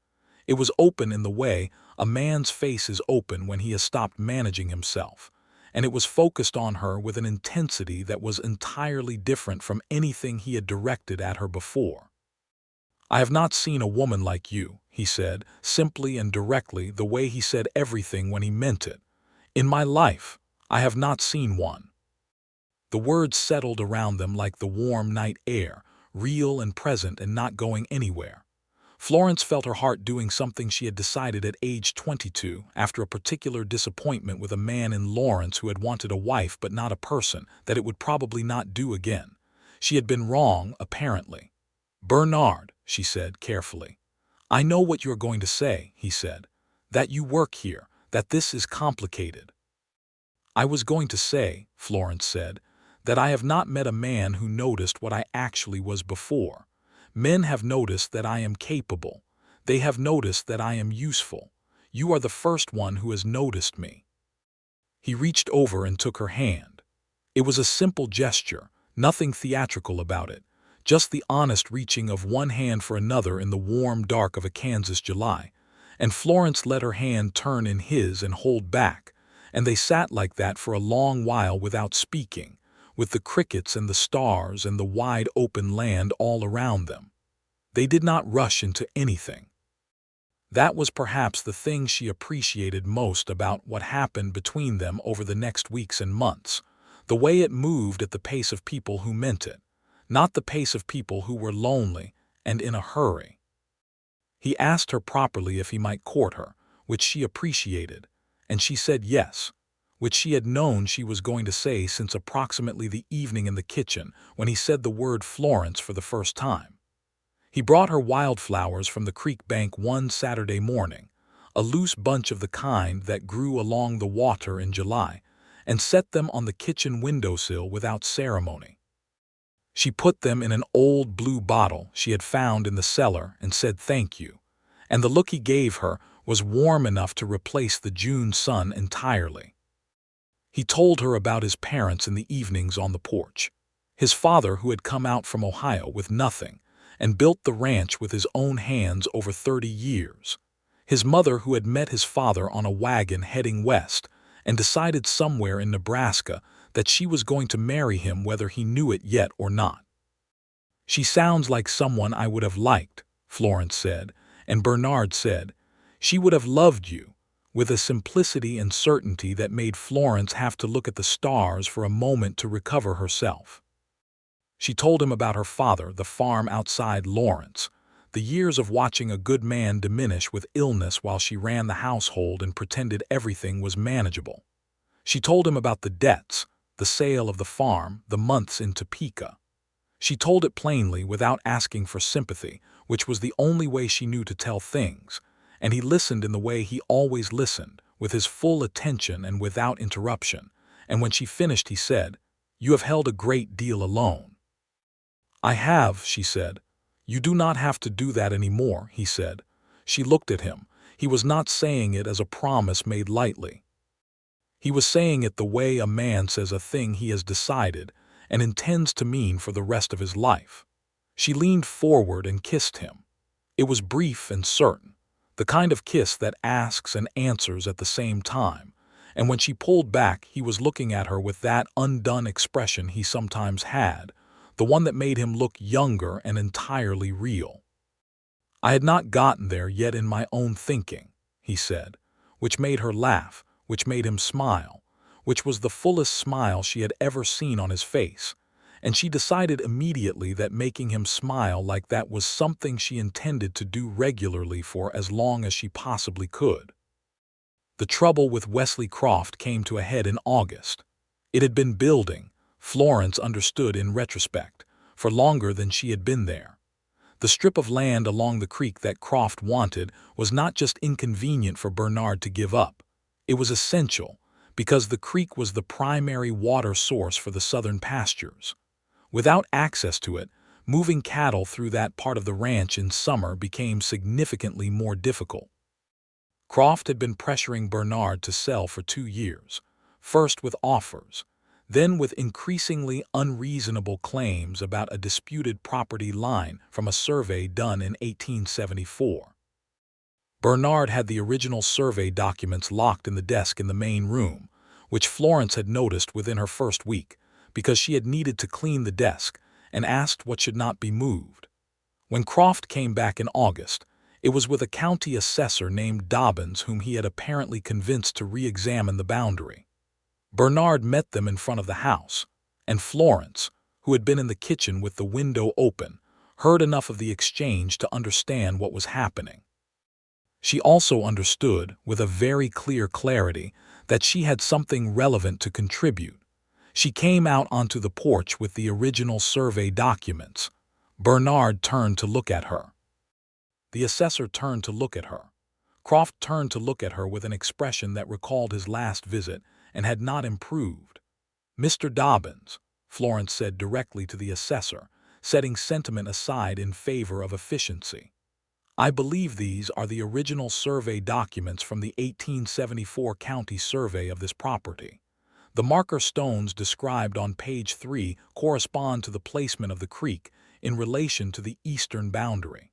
It was open in the way a man's face is open when he has stopped managing himself, and it was focused on her with an intensity that was entirely different from anything he had directed at her before. I have not seen a woman like you, he said, simply and directly, the way he said everything when he meant it. In my life, I have not seen one. The words settled around them like the warm night air, real and present and not going anywhere. Florence felt her heart doing something she had decided at age 22 after a particular disappointment with a man in Lawrence who had wanted a wife but not a person, that it would probably not do again. She had been wrong, apparently. Bernard, she said carefully. I know what you are going to say, he said. That you work here, that this is complicated. I was going to say, Florence said, that I have not met a man who noticed what I actually was before. Men have noticed that I am capable. They have noticed that I am useful. You are the first one who has noticed me. He reached over and took her hand. It was a simple gesture, nothing theatrical about it, just the honest reaching of one hand for another in the warm dark of a Kansas July, and Florence let her hand turn in his and hold back, and they sat like that for a long while without speaking, with the crickets and the stars and the wide open land all around them. They did not rush into anything. That was perhaps the thing she appreciated most about what happened between them over the next weeks and months, the way it moved at the pace of people who meant it, not the pace of people who were lonely and in a hurry. He asked her properly if he might court her, which she appreciated, and she said yes, which she had known she was going to say since approximately the evening in the kitchen when he said the word Florence for the first time. He brought her wildflowers from the creek bank one Saturday morning, a loose bunch of the kind that grew along the water in July, and set them on the kitchen windowsill without ceremony. She put them in an old blue bottle she had found in the cellar and said thank you, and the look he gave her was warm enough to replace the June sun entirely. He told her about his parents in the evenings on the porch. His father, who had come out from Ohio with nothing and built the ranch with his own hands over 30 years. His mother, who had met his father on a wagon heading west and decided somewhere in Nebraska that she was going to marry him whether he knew it yet or not. She sounds like someone I would have liked, Florence said, and Bernard said, she would have loved you, with a simplicity and certainty that made Florence have to look at the stars for a moment to recover herself. She told him about her father, the farm outside Lawrence, the years of watching a good man diminish with illness while she ran the household and pretended everything was manageable. She told him about the debts, the sale of the farm, the months in Topeka. She told it plainly without asking for sympathy, which was the only way she knew to tell things, and he listened in the way he always listened, with his full attention and without interruption, and when she finished he said, "You have held a great deal alone." "I have," she said. "You do not have to do that anymore," he said. She looked at him. He was not saying it as a promise made lightly. He was saying it the way a man says a thing he has decided and intends to mean for the rest of his life. She leaned forward and kissed him. It was brief and certain, the kind of kiss that asks and answers at the same time, and when she pulled back he was looking at her with that undone expression he sometimes had, the one that made him look younger and entirely real. "I had not gotten there yet in my own thinking," he said, which made her laugh, which made him smile, which was the fullest smile she had ever seen on his face, and she decided immediately that making him smile like that was something she intended to do regularly for as long as she possibly could. The trouble with Wesley Croft came to a head in August. It had been building, Florence understood in retrospect, for longer than she had been there. The strip of land along the creek that Croft wanted was not just inconvenient for Bernard to give up. It was essential, because the creek was the primary water source for the southern pastures. Without access to it, moving cattle through that part of the ranch in summer became significantly more difficult. Croft had been pressuring Bernard to sell for 2 years, first with offers, then with increasingly unreasonable claims about a disputed property line from a survey done in 1874. Bernard had the original survey documents locked in the desk in the main room, which Florence had noticed within her first week, because she had needed to clean the desk and asked what should not be moved. When Croft came back in August, it was with a county assessor named Dobbins whom he had apparently convinced to re-examine the boundary. Bernard met them in front of the house, and Florence, who had been in the kitchen with the window open, heard enough of the exchange to understand what was happening. She also understood, with a very clear clarity, that she had something relevant to contribute. She came out onto the porch with the original survey documents. Bernard turned to look at her. The assessor turned to look at her. Croft turned to look at her with an expression that recalled his last visit and had not improved. "Mr. Dobbins," Florence said directly to the assessor, setting sentiment aside in favor of efficiency, "I believe these are the original survey documents from the 1874 county survey of this property. The marker stones described on page 3 correspond to the placement of the creek in relation to the eastern boundary.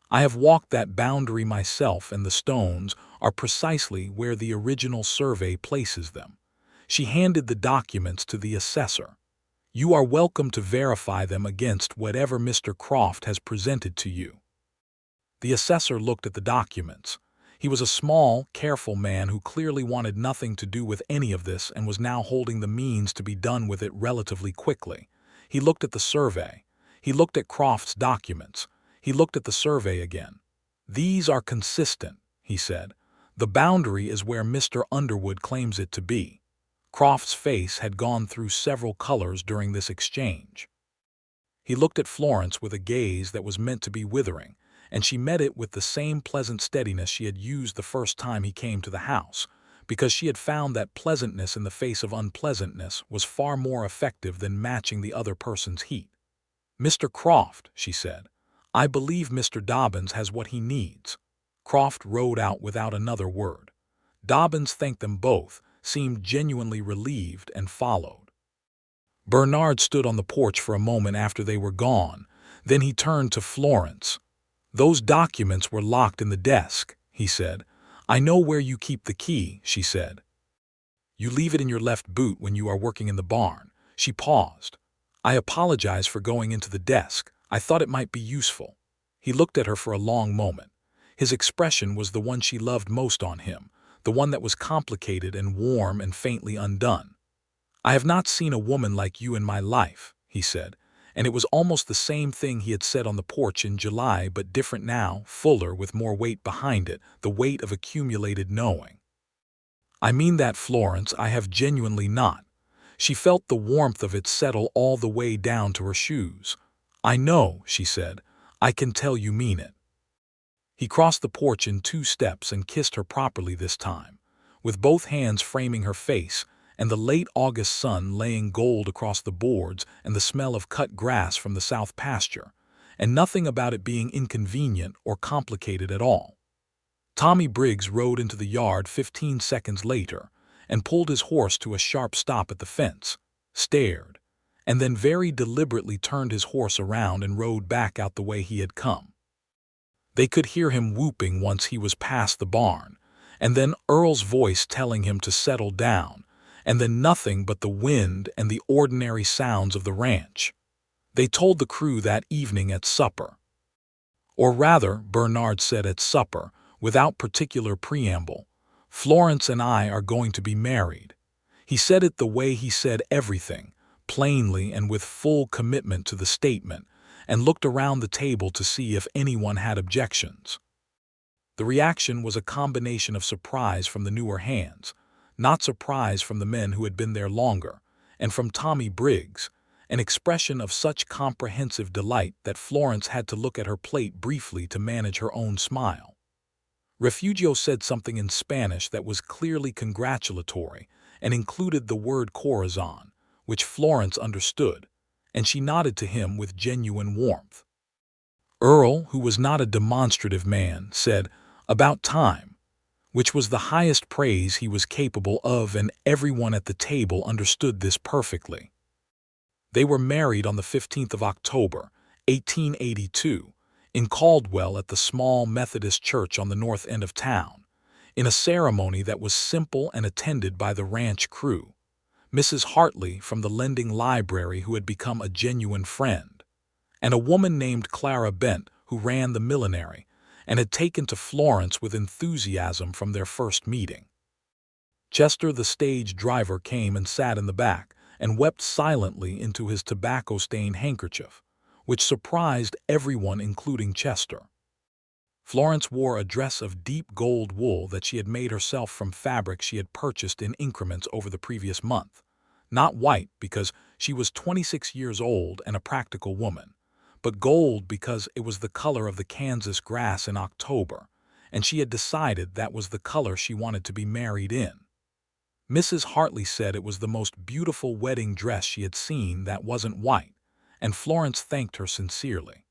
I have walked that boundary myself, and the stones are precisely where the original survey places them." She handed the documents to the assessor. "You are welcome to verify them against whatever Mr. Croft has presented to you." The assessor looked at the documents. He was a small, careful man who clearly wanted nothing to do with any of this and was now holding the means to be done with it relatively quickly. He looked at the survey. He looked at Croft's documents. He looked at the survey again. "These are consistent," he said. "The boundary is where Mr. Underwood claims it to be." Croft's face had gone through several colors during this exchange. He looked at Florence with a gaze that was meant to be withering, and she met it with the same pleasant steadiness she had used the first time he came to the house, because she had found that pleasantness in the face of unpleasantness was far more effective than matching the other person's heat. "Mr. Croft," she said, "I believe Mr. Dobbins has what he needs." Croft rode out without another word. Dobbins thanked them both, seemed genuinely relieved, and followed. Bernard stood on the porch for a moment after they were gone. Then he turned to Florence. "Those documents were locked in the desk," he said. "I know where you keep the key," she said. "You leave it in your left boot when you are working in the barn." She paused. "I apologize for going into the desk. I thought it might be useful." He looked at her for a long moment. His expression was the one she loved most on him, the one that was complicated and warm and faintly undone. "I have not seen a woman like you in my life," he said, and it was almost the same thing he had said on the porch in July, but different now, fuller, with more weight behind it, the weight of accumulated knowing. "I mean that, Florence, I have genuinely not." She felt the warmth of it settle all the way down to her shoes. "I know," she said. "I can tell you mean it." He crossed the porch in 2 steps and kissed her properly this time, with both hands framing her face, and the late August sun laying gold across the boards and the smell of cut grass from the south pasture, and nothing about it being inconvenient or complicated at all. Tommy Briggs rode into the yard 15 seconds later and pulled his horse to a sharp stop at the fence, stared, and then very deliberately turned his horse around and rode back out the way he had come. They could hear him whooping once he was past the barn, and then Earl's voice telling him to settle down, and then nothing but the wind and the ordinary sounds of the ranch. They told the crew that evening at supper. Or rather, Bernard said at supper, without particular preamble, "Florence and I are going to be married." He said it the way he said everything, plainly and with full commitment to the statement, and looked around the table to see if anyone had objections. The reaction was a combination of surprise from the newer hands, not surprise from the men who had been there longer, and from Tommy Briggs, an expression of such comprehensive delight that Florence had to look at her plate briefly to manage her own smile. Refugio said something in Spanish that was clearly congratulatory and included the word corazon, which Florence understood, and she nodded to him with genuine warmth. Earl, who was not a demonstrative man, said, "About time," which was the highest praise he was capable of, and everyone at the table understood this perfectly. They were married on the 15th of October, 1882, in Caldwell at the small Methodist church on the north end of town, in a ceremony that was simple and attended by the ranch crew, Mrs. Hartley from the lending library who had become a genuine friend, and a woman named Clara Bent who ran the millinery and had taken to Florence with enthusiasm from their first meeting. Chester, the stage driver, came and sat in the back and wept silently into his tobacco-stained handkerchief, which surprised everyone including Chester. Florence wore a dress of deep gold wool that she had made herself from fabric she had purchased in increments over the previous month. Not white because she was 26 years old and a practical woman, but gold because it was the color of the Kansas grass in October, and she had decided that was the color she wanted to be married in. Mrs. Hartley said it was the most beautiful wedding dress she had seen that wasn't white, and Florence thanked her sincerely.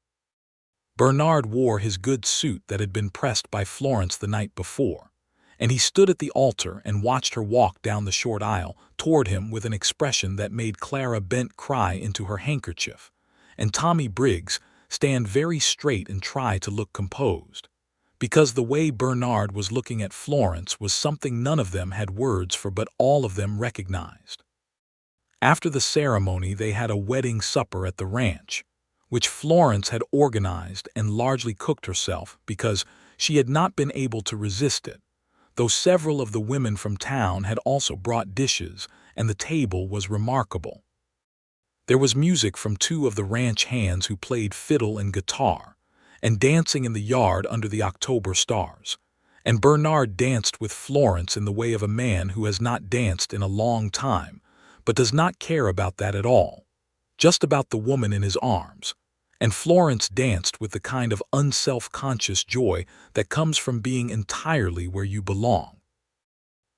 Bernard wore his good suit that had been pressed by Florence the night before, and he stood at the altar and watched her walk down the short aisle toward him with an expression that made Clara Bent cry into her handkerchief, and Tommy Briggs stand very straight and try to look composed, because the way Bernard was looking at Florence was something none of them had words for but all of them recognized. After the ceremony they had a wedding supper at the ranch, which Florence had organized and largely cooked herself because she had not been able to resist it, though several of the women from town had also brought dishes, and the table was remarkable. There was music from 2 of the ranch hands who played fiddle and guitar, and dancing in the yard under the October stars, and Bernard danced with Florence in the way of a man who has not danced in a long time, but does not care about that at all, just about the woman in his arms, and Florence danced with the kind of unself-conscious joy that comes from being entirely where you belong.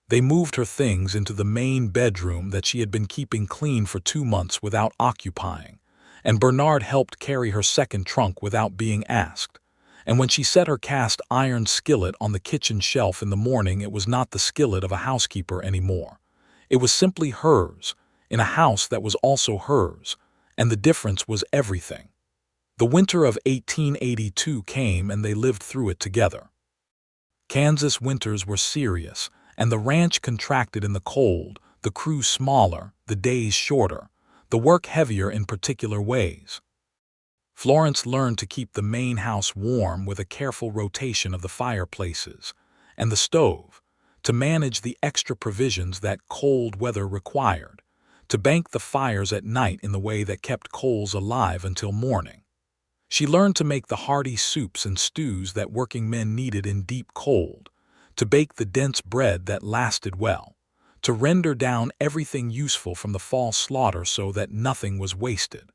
They moved her things into the main bedroom that she had been keeping clean for 2 months without occupying, and Bernard helped carry her second trunk without being asked, and when she set her cast iron skillet on the kitchen shelf in the morning, it was not the skillet of a housekeeper anymore. It was simply hers, in a house that was also hers, and the difference was everything. The winter of 1882 came and they lived through it together. Kansas winters were serious, and the ranch contracted in the cold, the crew smaller, the days shorter, the work heavier in particular ways. Florence learned to keep the main house warm with a careful rotation of the fireplaces and the stove, to manage the extra provisions that cold weather required, to bank the fires at night in the way that kept coals alive until morning. She learned to make the hearty soups and stews that working men needed in deep cold, to bake the dense bread that lasted well, to render down everything useful from the fall slaughter so that nothing was wasted.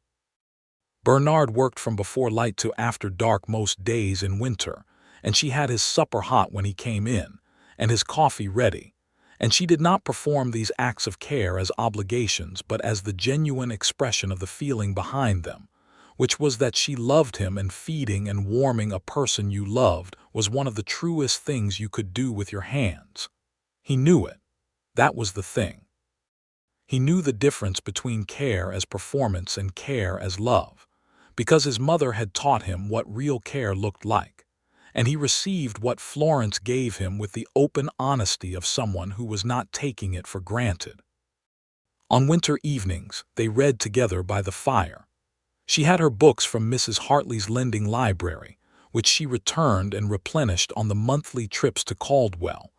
Bernard worked from before light to after dark most days in winter, and she had his supper hot when he came in, and his coffee ready, and she did not perform these acts of care as obligations but as the genuine expression of the feeling behind them, which was that she loved him, and feeding and warming a person you loved was one of the truest things you could do with your hands. He knew it. That was the thing. He knew the difference between care as performance and care as love, because his mother had taught him what real care looked like, and he received what Florence gave him with the open honesty of someone who was not taking it for granted. On winter evenings, they read together by the fire. She had her books from Mrs. Hartley's lending library, which she returned and replenished on the monthly trips to Caldwell,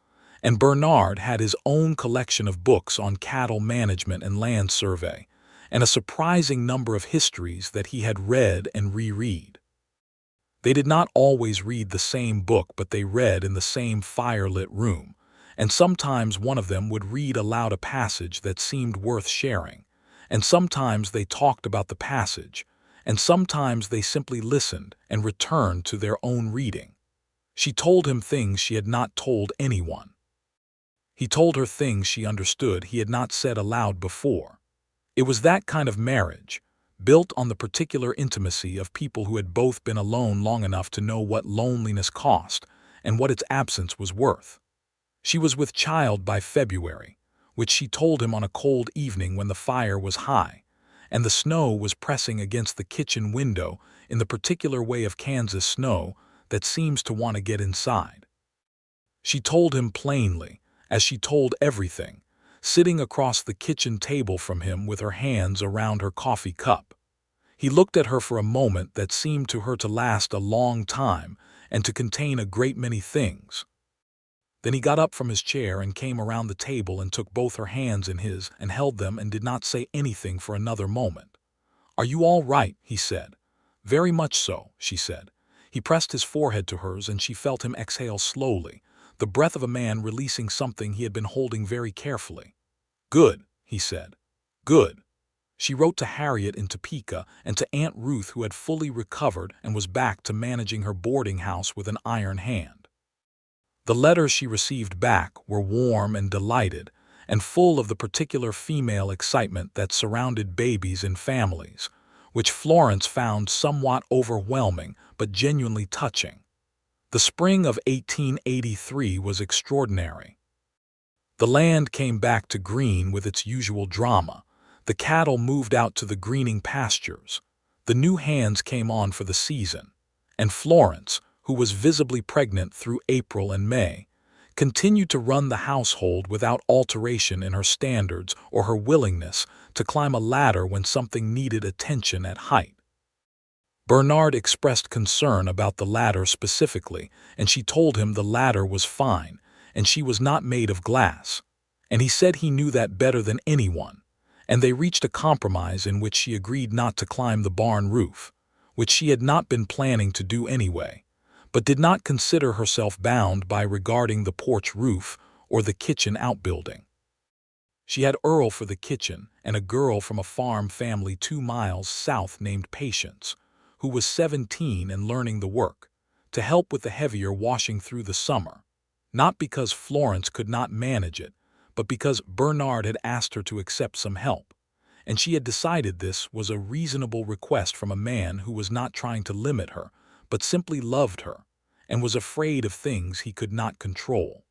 and Bernard had his own collection of books on cattle management and land survey, and a surprising number of histories that he had read and reread. They did not always read the same book, but they read in the same firelit room, and sometimes one of them would read aloud a passage that seemed worth sharing, and sometimes they talked about the passage, and sometimes they simply listened and returned to their own reading. She told him things she had not told anyone. He told her things she understood he had not said aloud before. It was that kind of marriage, built on the particular intimacy of people who had both been alone long enough to know what loneliness cost and what its absence was worth. She was with child by February, which she told him on a cold evening when the fire was high, and the snow was pressing against the kitchen window in the particular way of Kansas snow that seems to want to get inside. She told him plainly, as she told everything, sitting across the kitchen table from him with her hands around her coffee cup. He looked at her for a moment that seemed to her to last a long time and to contain a great many things. Then he got up from his chair and came around the table and took both her hands in his and held them and did not say anything for another moment. "Are you all right?" he said. "Very much so," she said. He pressed his forehead to hers and she felt him exhale slowly, the breath of a man releasing something he had been holding very carefully. "Good," he said. "Good." She wrote to Harriet in Topeka and to Aunt Ruth, who had fully recovered and was back to managing her boarding house with an iron hand. The letters she received back were warm and delighted, and full of the particular female excitement that surrounded babies in families, which Florence found somewhat overwhelming but genuinely touching. The spring of 1883 was extraordinary. The land came back to green with its usual drama. The cattle moved out to the greening pastures. The new hands came on for the season, and Florence, who was visibly pregnant through April and May, continued to run the household without alteration in her standards or her willingness to climb a ladder when something needed attention at height. Bernard expressed concern about the ladder specifically, and she told him the ladder was fine, and she was not made of glass, and he said he knew that better than anyone, and they reached a compromise in which she agreed not to climb the barn roof, which she had not been planning to do anyway, but did not consider herself bound by regarding the porch roof or the kitchen outbuilding. She had Earl for the kitchen and a girl from a farm family 2 miles south named Patience, who was 17 and learning the work, to help with the heavier washing through the summer, not because Florence could not manage it, but because Bernard had asked her to accept some help, and she had decided this was a reasonable request from a man who was not trying to limit her, but simply loved her, and was afraid of things he could not control.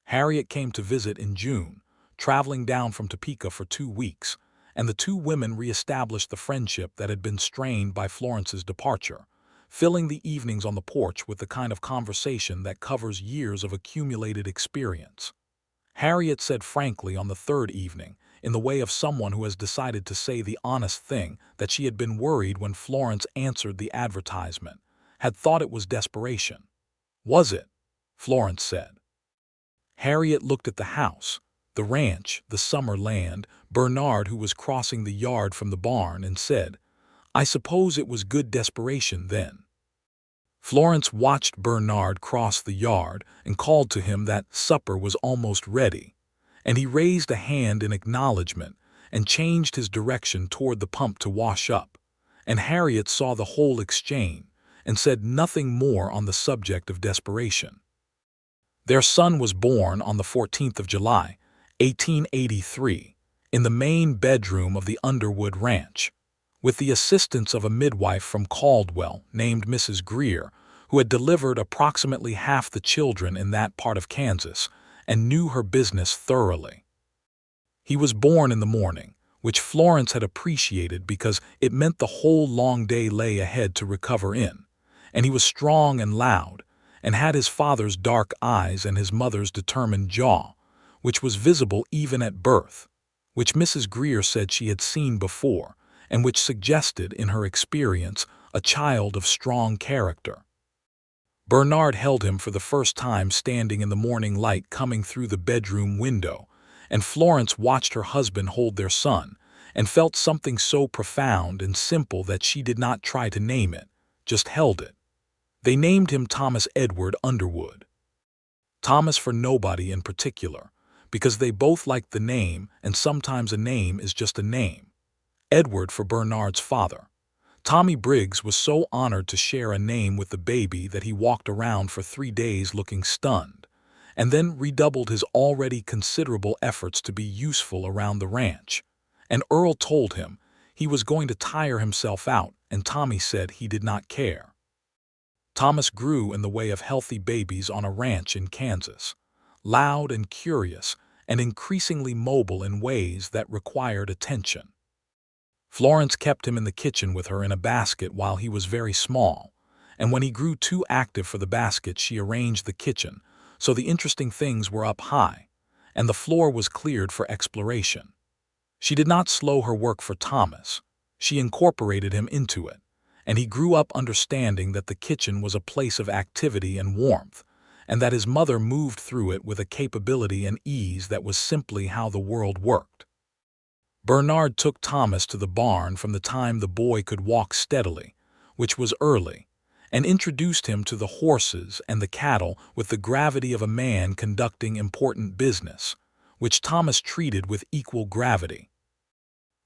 Harriet came to visit in June, traveling down from Topeka for 2 weeks, and the two women reestablished the friendship that had been strained by Florence's departure, filling the evenings on the porch with the kind of conversation that covers years of accumulated experience. Harriet said frankly on the 3rd evening, in the way of someone who has decided to say the honest thing, that she had been worried when Florence answered the advertisement, had thought it was desperation. "Was it?" Florence said. Harriet looked at the house, the ranch, the summer land, Bernard who was crossing the yard from the barn, and said, "I suppose it was good desperation then." Florence watched Bernard cross the yard and called to him that supper was almost ready, and he raised a hand in acknowledgement and changed his direction toward the pump to wash up, and Harriet saw the whole exchange and said nothing more on the subject of desperation. Their son was born on the 14th of July, 1883, in the main bedroom of the Underwood Ranch, with the assistance of a midwife from Caldwell named Mrs. Greer, who had delivered approximately half the children in that part of Kansas and knew her business thoroughly. He was born in the morning, which Florence had appreciated because it meant the whole long day lay ahead to recover in, and he was strong and loud, and had his father's dark eyes and his mother's determined jaw, which was visible even at birth, which Mrs. Greer said she had seen before, and which suggested, in her experience, a child of strong character. Bernard held him for the first time standing in the morning light coming through the bedroom window, and Florence watched her husband hold their son, and felt something so profound and simple that she did not try to name it, just held it. They named him Thomas Edward Underwood. Thomas for nobody in particular, because they both liked the name, and sometimes a name is just a name. Edward for Bernard's father. Tommy Briggs was so honored to share a name with the baby that he walked around for 3 days looking stunned, and then redoubled his already considerable efforts to be useful around the ranch. And Earl told him he was going to tire himself out, and Tommy said he did not care. Thomas grew in the way of healthy babies on a ranch in Kansas, loud and curious, and increasingly mobile in ways that required attention. Florence kept him in the kitchen with her in a basket while he was very small, and when he grew too active for the basket she arranged the kitchen so the interesting things were up high, and the floor was cleared for exploration. She did not slow her work for Thomas, she incorporated him into it, and he grew up understanding that the kitchen was a place of activity and warmth, and that his mother moved through it with a capability and ease that was simply how the world worked. Bernard took Thomas to the barn from the time the boy could walk steadily, which was early, and introduced him to the horses and the cattle with the gravity of a man conducting important business, which Thomas treated with equal gravity.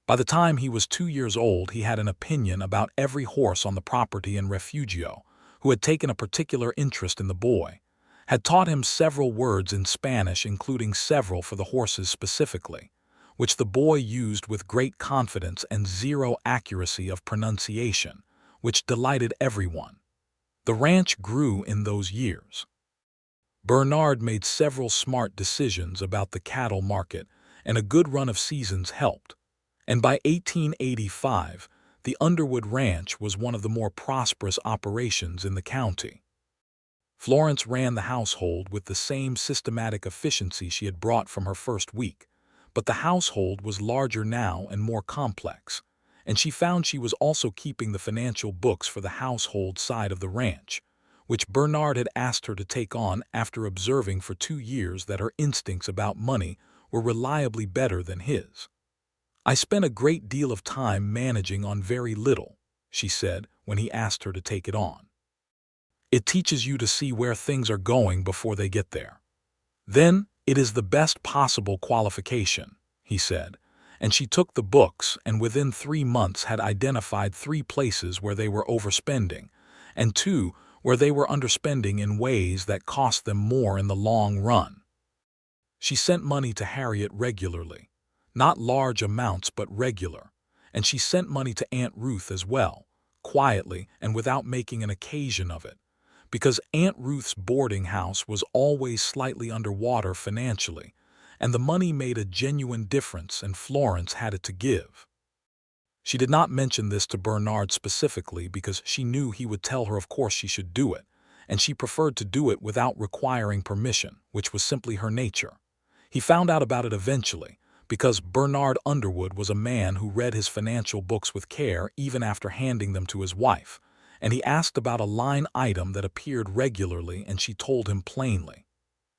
By the time he was 2 years old, he had an opinion about every horse on the property, and Refugio, who had taken a particular interest in the boy, had taught him several words in Spanish, including several for the horses specifically, which the boy used with great confidence and zero accuracy of pronunciation, which delighted everyone. The ranch grew in those years. Bernard made several smart decisions about the cattle market, and a good run of seasons helped. And by 1885, the Underwood Ranch was one of the more prosperous operations in the county. Florence ran the household with the same systematic efficiency she had brought from her first week, but the household was larger now and more complex, and she found she was also keeping the financial books for the household side of the ranch, which Bernard had asked her to take on after observing for 2 years that her instincts about money were reliably better than his. "I spent a great deal of time managing on very little," she said when he asked her to take it on. "It teaches you to see where things are going before they get there. Then it is the best possible qualification," he said, and she took the books and within 3 months had identified 3 places where they were overspending, and 2 where they were underspending in ways that cost them more in the long run. She sent money to Harriet regularly. Not large amounts, but regular, and she sent money to Aunt Ruth as well, quietly and without making an occasion of it, because Aunt Ruth's boarding house was always slightly underwater financially, and the money made a genuine difference, and Florence had it to give. She did not mention this to Bernard specifically because she knew he would tell her of course she should do it, and she preferred to do it without requiring permission, which was simply her nature. He found out about it eventually, because Bernard Underwood was a man who read his financial books with care even after handing them to his wife, and he asked about a line item that appeared regularly, and she told him plainly.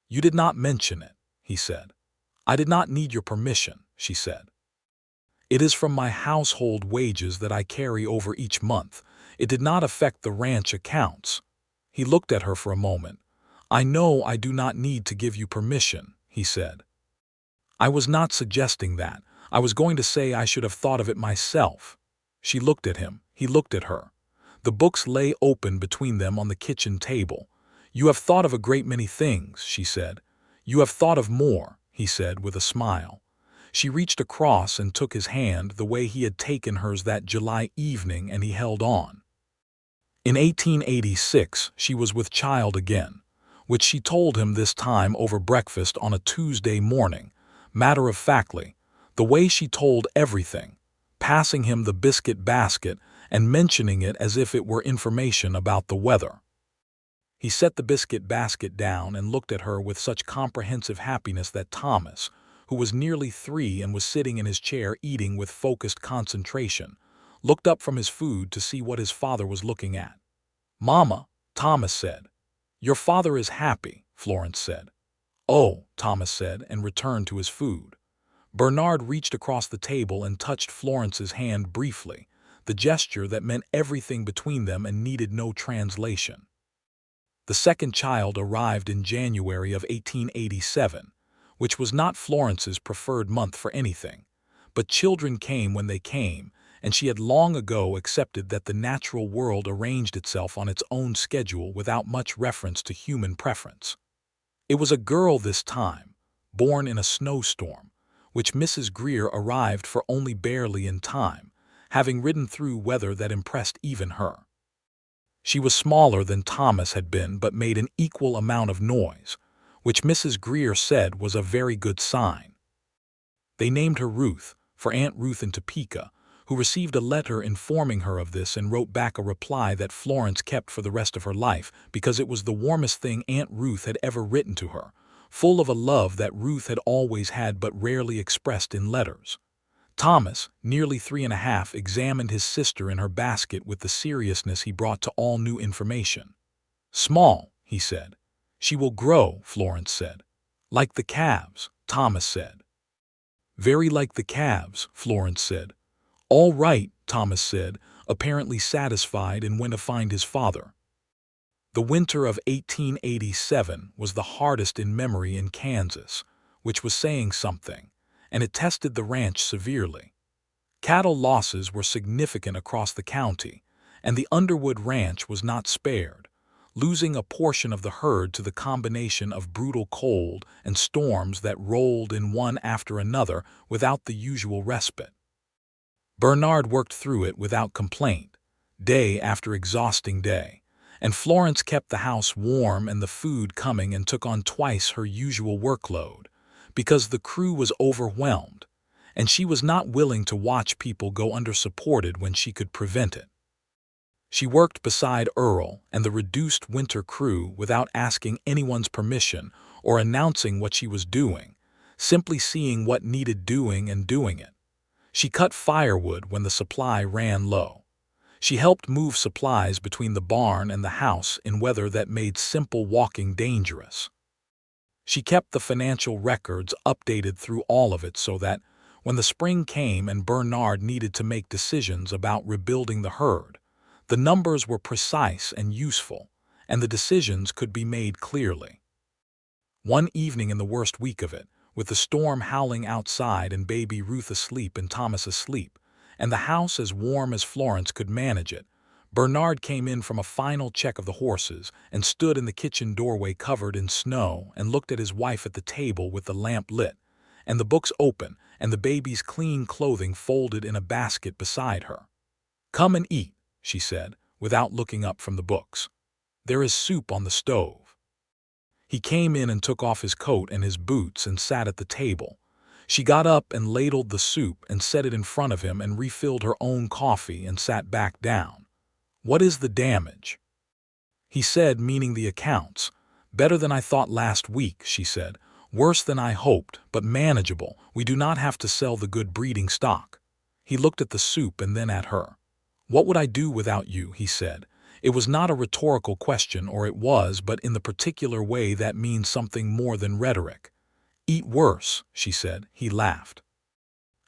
"You did not mention it," he said. "I did not need your permission," she said. "It is from my household wages that I carry over each month. It did not affect the ranch accounts." He looked at her for a moment. "I know I do not need to give you permission," he said. "I was not suggesting that. I was going to say I should have thought of it myself." She looked at him. He looked at her. The books lay open between them on the kitchen table. "You have thought of a great many things," she said. "You have thought of more," he said with a smile. She reached across and took his hand the way he had taken hers that July evening, and he held on. In 1886 she was with child again, which she told him this time over breakfast on a Tuesday morning, matter-of-factly, the way she told everything, passing him the biscuit basket and mentioning it as if it were information about the weather. He set the biscuit basket down and looked at her with such comprehensive happiness that Thomas, who was nearly 3 and was sitting in his chair eating with focused concentration, looked up from his food to see what his father was looking at. "Mama," Thomas said. "Your father is happy," Florence said. "Oh," Thomas said, and returned to his food. Bernard reached across the table and touched Florence's hand briefly, the gesture that meant everything between them and needed no translation. The second child arrived in January of 1887, which was not Florence's preferred month for anything. But children came when they came, and she had long ago accepted that the natural world arranged itself on its own schedule without much reference to human preference. It was a girl this time, born in a snowstorm, which Mrs. Greer arrived for only barely in time, having ridden through weather that impressed even her. She was smaller than Thomas had been but made an equal amount of noise, which Mrs. Greer said was a very good sign. They named her Ruth, for Aunt Ruth in Topeka, who received a letter informing her of this and wrote back a reply that Florence kept for the rest of her life because it was the warmest thing Aunt Ruth had ever written to her, full of a love that Ruth had always had but rarely expressed in letters. Thomas, nearly 3½ examined his sister in her basket with the seriousness he brought to all new information. "Small," he said. "She will grow," Florence said. "Like the calves," Thomas said. "Very like the calves," Florence said. "All right," Thomas said, apparently satisfied, and went to find his father. The winter of 1887 was the hardest in memory in Kansas, which was saying something, and it tested the ranch severely. Cattle losses were significant across the county, and the Underwood Ranch was not spared, losing a portion of the herd to the combination of brutal cold and storms that rolled in one after another without the usual respite. Bernard worked through it without complaint, day after exhausting day, and Florence kept the house warm and the food coming and took on twice her usual workload, because the crew was overwhelmed, and she was not willing to watch people go undersupported when she could prevent it. She worked beside Earl and the reduced winter crew without asking anyone's permission or announcing what she was doing, simply seeing what needed doing and doing it. She cut firewood when the supply ran low. She helped move supplies between the barn and the house in weather that made simple walking dangerous. She kept the financial records updated through all of it so that, when the spring came and Bernard needed to make decisions about rebuilding the herd, the numbers were precise and useful, and the decisions could be made clearly. One evening in the worst week of it, with the storm howling outside and baby Ruth asleep and Thomas asleep, and the house as warm as Florence could manage it, Bernard came in from a final check of the horses and stood in the kitchen doorway covered in snow and looked at his wife at the table with the lamp lit, and the books open and the baby's clean clothing folded in a basket beside her. "Come and eat," she said, without looking up from the books. "There is soup on the stove." He came in and took off his coat and his boots and sat at the table. She got up and ladled the soup and set it in front of him and refilled her own coffee and sat back down. "What is the damage?" he said, meaning the accounts. "Better than I thought last week," she said. "Worse than I hoped, but manageable. We do not have to sell the good breeding stock." He looked at the soup and then at her. "What would I do without you?" he said. It was not a rhetorical question, or it was, but in the particular way that means something more than rhetoric. "Eat worse," she said. He laughed.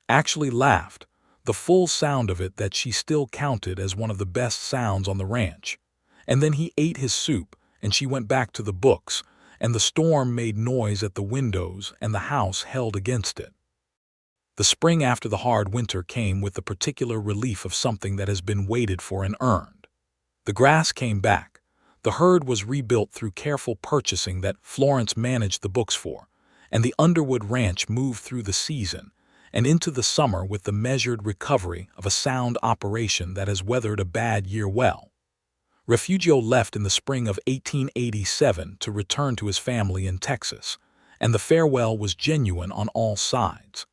Actually laughed, the full sound of it that she still counted as one of the best sounds on the ranch. And then he ate his soup, and she went back to the books, and the storm made noise at the windows and the house held against it. The spring after the hard winter came with the particular relief of something that has been waited for and earned. The grass came back. The herd was rebuilt through careful purchasing that Florence managed the books for, and the Underwood Ranch moved through the season and into the summer with the measured recovery of a sound operation that has weathered a bad year well. Refugio left in the spring of 1887 to return to his family in Texas, and the farewell was genuine on all sides.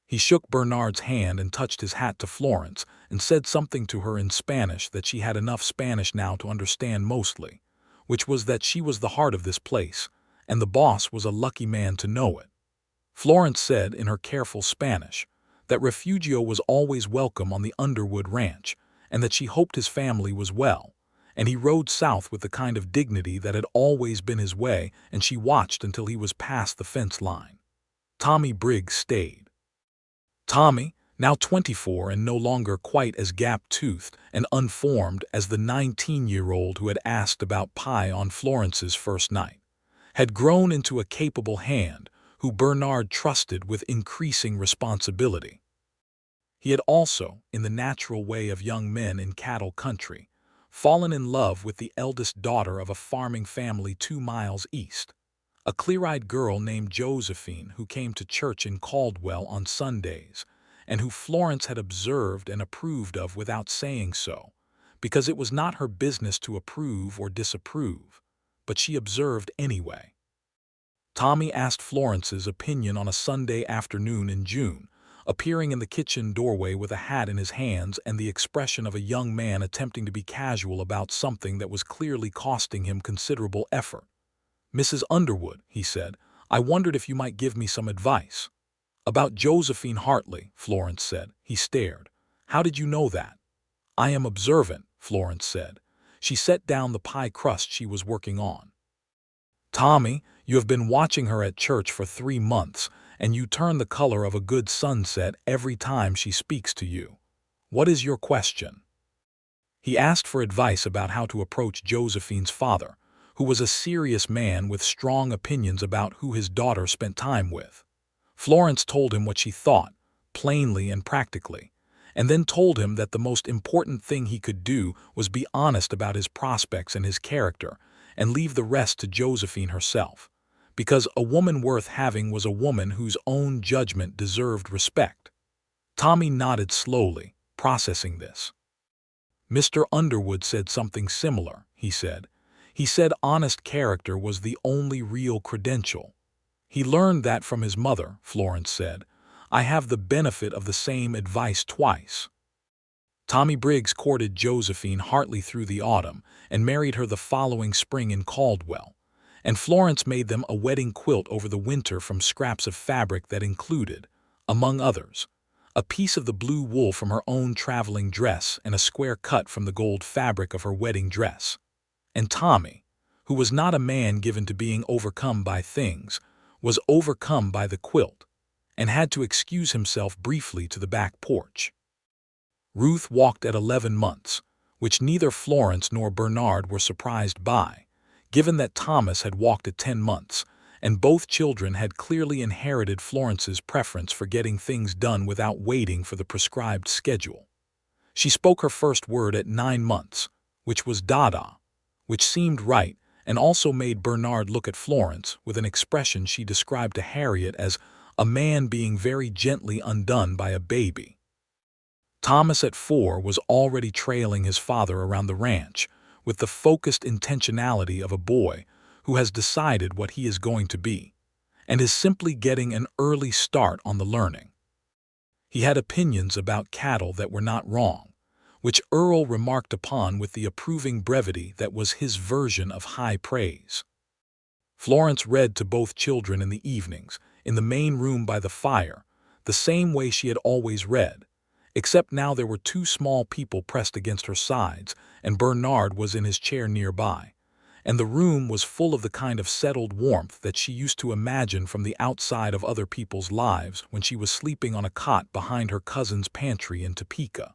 He shook Bernard's hand and touched his hat to Florence and said something to her in Spanish that she had enough Spanish now to understand mostly, which was that she was the heart of this place, and the boss was a lucky man to know it. Florence said in her careful Spanish that Refugio was always welcome on the Underwood Ranch and that she hoped his family was well, and he rode south with the kind of dignity that had always been his way, and she watched until he was past the fence line. Tommy Briggs stayed. Tommy, now 24 and no longer quite as gap-toothed and unformed as the 19-year-old who had asked about pie on Florence's first night, had grown into a capable hand who Bernard trusted with increasing responsibility. He had also, in the natural way of young men in cattle country, fallen in love with the eldest daughter of a farming family 2 miles east, a clear-eyed girl named Josephine who came to church in Caldwell on Sundays, and who Florence had observed and approved of without saying so, because it was not her business to approve or disapprove, but she observed anyway. Tommy asked Florence's opinion on a Sunday afternoon in June, appearing in the kitchen doorway with a hat in his hands and the expression of a young man attempting to be casual about something that was clearly costing him considerable effort. "Mrs. Underwood," he said, "I wondered if you might give me some advice." "About Josephine Hartley," Florence said. He stared. "How did you know that?" "I am observant," Florence said. She set down the pie crust she was working on. "Tommy, you have been watching her at church for 3 months, and you turn the color of a good sunset every time she speaks to you. What is your question?" He asked for advice about how to approach Josephine's father, who was a serious man with strong opinions about who his daughter spent time with. Florence told him what she thought, plainly and practically, and then told him that the most important thing he could do was be honest about his prospects and his character, and leave the rest to Josephine herself, because a woman worth having was a woman whose own judgment deserved respect. Tommy nodded slowly, processing this. "Mr. Underwood said something similar," he said. "He said honest character was the only real credential. He learned that from his mother," Florence said. "I have the benefit of the same advice twice." Tommy Briggs courted Josephine Hartley through the autumn and married her the following spring in Caldwell, and Florence made them a wedding quilt over the winter from scraps of fabric that included, among others, a piece of the blue wool from her own traveling dress and a square cut from the gold fabric of her wedding dress. And Tommy, who was not a man given to being overcome by things, was overcome by the quilt, and had to excuse himself briefly to the back porch. Ruth walked at 11 months, which neither Florence nor Bernard were surprised by, given that Thomas had walked at 10 months, and both children had clearly inherited Florence's preference for getting things done without waiting for the prescribed schedule. She spoke her first word at 9 months, which was dada, which seemed right, and also made Bernard look at Florence with an expression she described to Harriet as a man being very gently undone by a baby. Thomas at 4 was already trailing his father around the ranch with the focused intentionality of a boy who has decided what he is going to be, and is simply getting an early start on the learning. He had opinions about cattle that were not wrong, which Earl remarked upon with the approving brevity that was his version of high praise. Florence read to both children in the evenings, in the main room by the fire, the same way she had always read, except now there were 2 small people pressed against her sides, and Bernard was in his chair nearby, and the room was full of the kind of settled warmth that she used to imagine from the outside of other people's lives when she was sleeping on a cot behind her cousin's pantry in Topeka.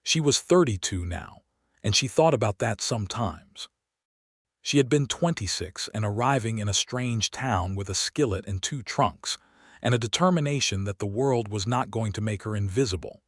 She was 32 now, and she thought about that sometimes. She had been 26 and arriving in a strange town with a skillet and 2 trunks, and a determination that the world was not going to make her invisible.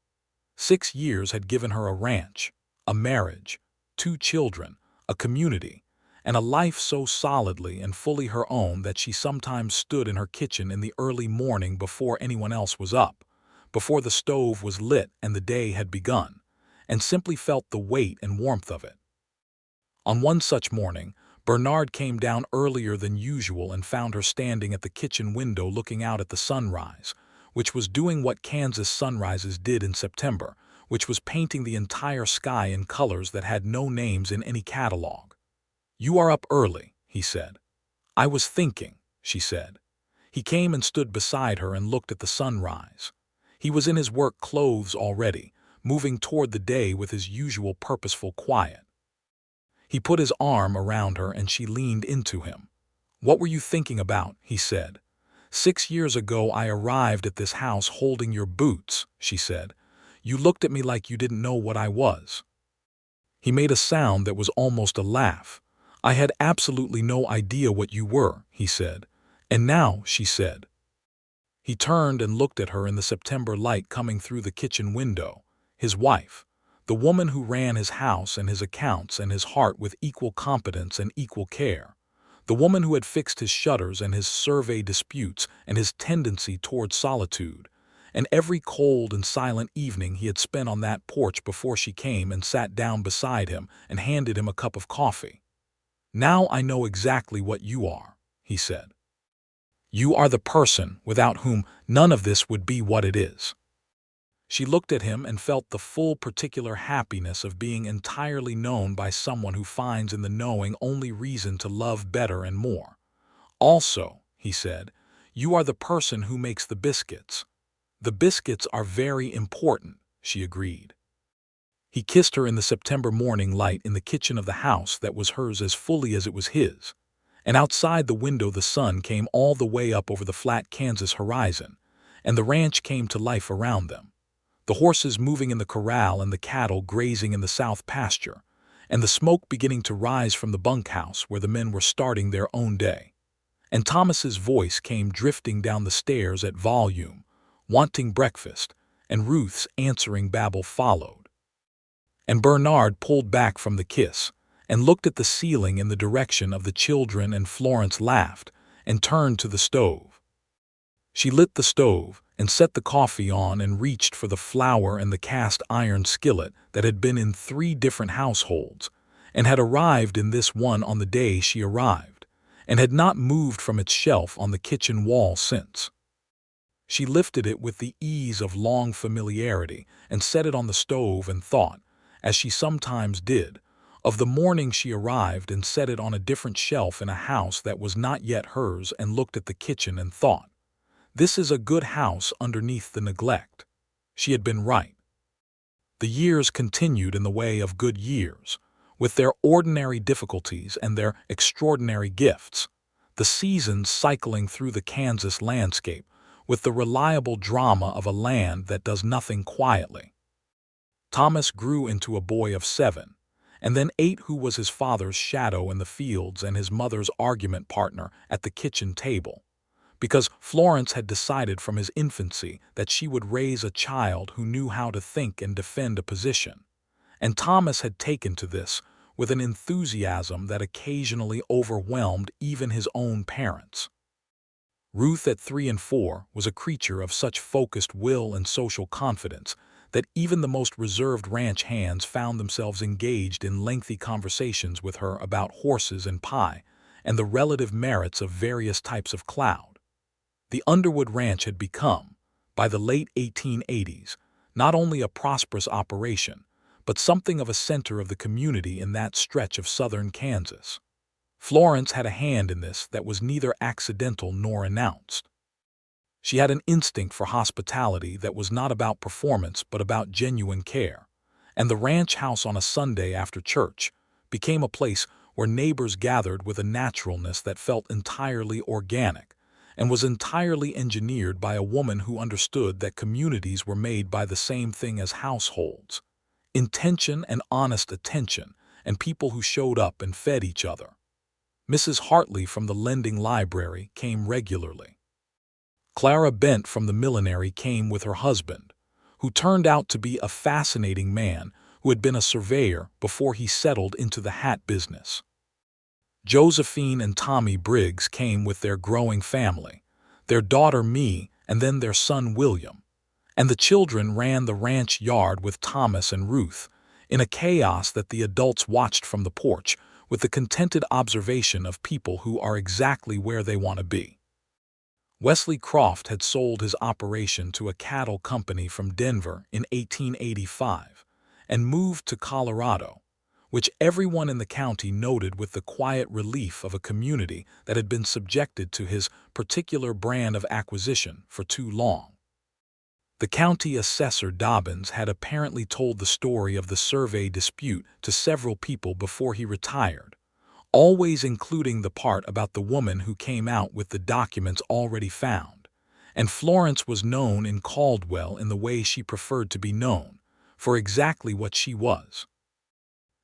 6 years had given her a ranch, a marriage, 2 children, a community, and a life so solidly and fully her own that she sometimes stood in her kitchen in the early morning before anyone else was up, before the stove was lit and the day had begun, and simply felt the weight and warmth of it. On one such morning, Bernard came down earlier than usual and found her standing at the kitchen window looking out at the sunrise, which was doing what Kansas sunrises did in September, which was painting the entire sky in colors that had no names in any catalog. "You are up early," he said. "I was thinking," she said. He came and stood beside her and looked at the sunrise. He was in his work clothes already, moving toward the day with his usual purposeful quiet. He put his arm around her and she leaned into him. "What were you thinking about?" he said. "6 years ago I arrived at this house holding your boots," she said. "You looked at me like you didn't know what I was." He made a sound that was almost a laugh. "I had absolutely no idea what you were," he said. "And now," she said. He turned and looked at her in the September light coming through the kitchen window. His wife, the woman who ran his house and his accounts and his heart with equal competence and equal care. The woman who had fixed his shutters and his survey disputes and his tendency toward solitude. And every cold and silent evening he had spent on that porch before she came and sat down beside him and handed him a cup of coffee. "Now I know exactly what you are," he said. "You are the person without whom none of this would be what it is." She looked at him and felt the full particular happiness of being entirely known by someone who finds in the knowing only reason to love better and more. "Also," he said, "you are the person who makes the biscuits." "The biscuits are very important," she agreed. He kissed her in the September morning light in the kitchen of the house that was hers as fully as it was his. And outside the window the sun came all the way up over the flat Kansas horizon, and the ranch came to life around them. The horses moving in the corral and the cattle grazing in the south pasture, and the smoke beginning to rise from the bunkhouse where the men were starting their own day. And Thomas's voice came drifting down the stairs at volume, wanting breakfast, and Ruth's answering babble followed. And Bernard pulled back from the kiss, and looked at the ceiling in the direction of the children, and Florence laughed, and turned to the stove. She lit the stove, and set the coffee on and reached for the flour and the cast iron skillet that had been in 3 different households, and had arrived in this one on the day she arrived, and had not moved from its shelf on the kitchen wall since. She lifted it with the ease of long familiarity and set it on the stove and thought, as she sometimes did, of the morning she arrived and set it on a different shelf in a house that was not yet hers, and looked at the kitchen and thought, "This is a good house underneath the neglect." She had been right. The years continued in the way of good years, with their ordinary difficulties and their extraordinary gifts, the seasons cycling through the Kansas landscape with the reliable drama of a land that does nothing quietly. Thomas grew into a boy of 7, and then 8, who was his father's shadow in the fields and his mother's argument partner at the kitchen table, because Florence had decided from his infancy that she would raise a child who knew how to think and defend a position, and Thomas had taken to this with an enthusiasm that occasionally overwhelmed even his own parents. Ruth at 3 and 4 was a creature of such focused will and social confidence that even the most reserved ranch hands found themselves engaged in lengthy conversations with her about horses and pie and the relative merits of various types of cloud. The Underwood Ranch had become, by the late 1880s, not only a prosperous operation, but something of a center of the community in that stretch of southern Kansas. Florence had a hand in this that was neither accidental nor announced. She had an instinct for hospitality that was not about performance but about genuine care, and the ranch house on a Sunday after church became a place where neighbors gathered with a naturalness that felt entirely organic and was entirely engineered by a woman who understood that communities were made by the same thing as households: intention and honest attention, and people who showed up and fed each other. Mrs. Hartley from the lending library came regularly. Clara Bent from the millinery came with her husband, who turned out to be a fascinating man who had been a surveyor before he settled into the hat business. Josephine and Tommy Briggs came with their growing family, their daughter Mee and then their son William, and the children ran the ranch yard with Thomas and Ruth, in a chaos that the adults watched from the porch with the contented observation of people who are exactly where they want to be. Wesley Croft had sold his operation to a cattle company from Denver in 1885 and moved to Colorado, which everyone in the county noted with the quiet relief of a community that had been subjected to his particular brand of acquisition for too long. The county assessor Dobbins had apparently told the story of the survey dispute to several people before he retired, always including the part about the woman who came out with the documents already found, and Florence was known in Caldwell in the way she preferred to be known, for exactly what she was.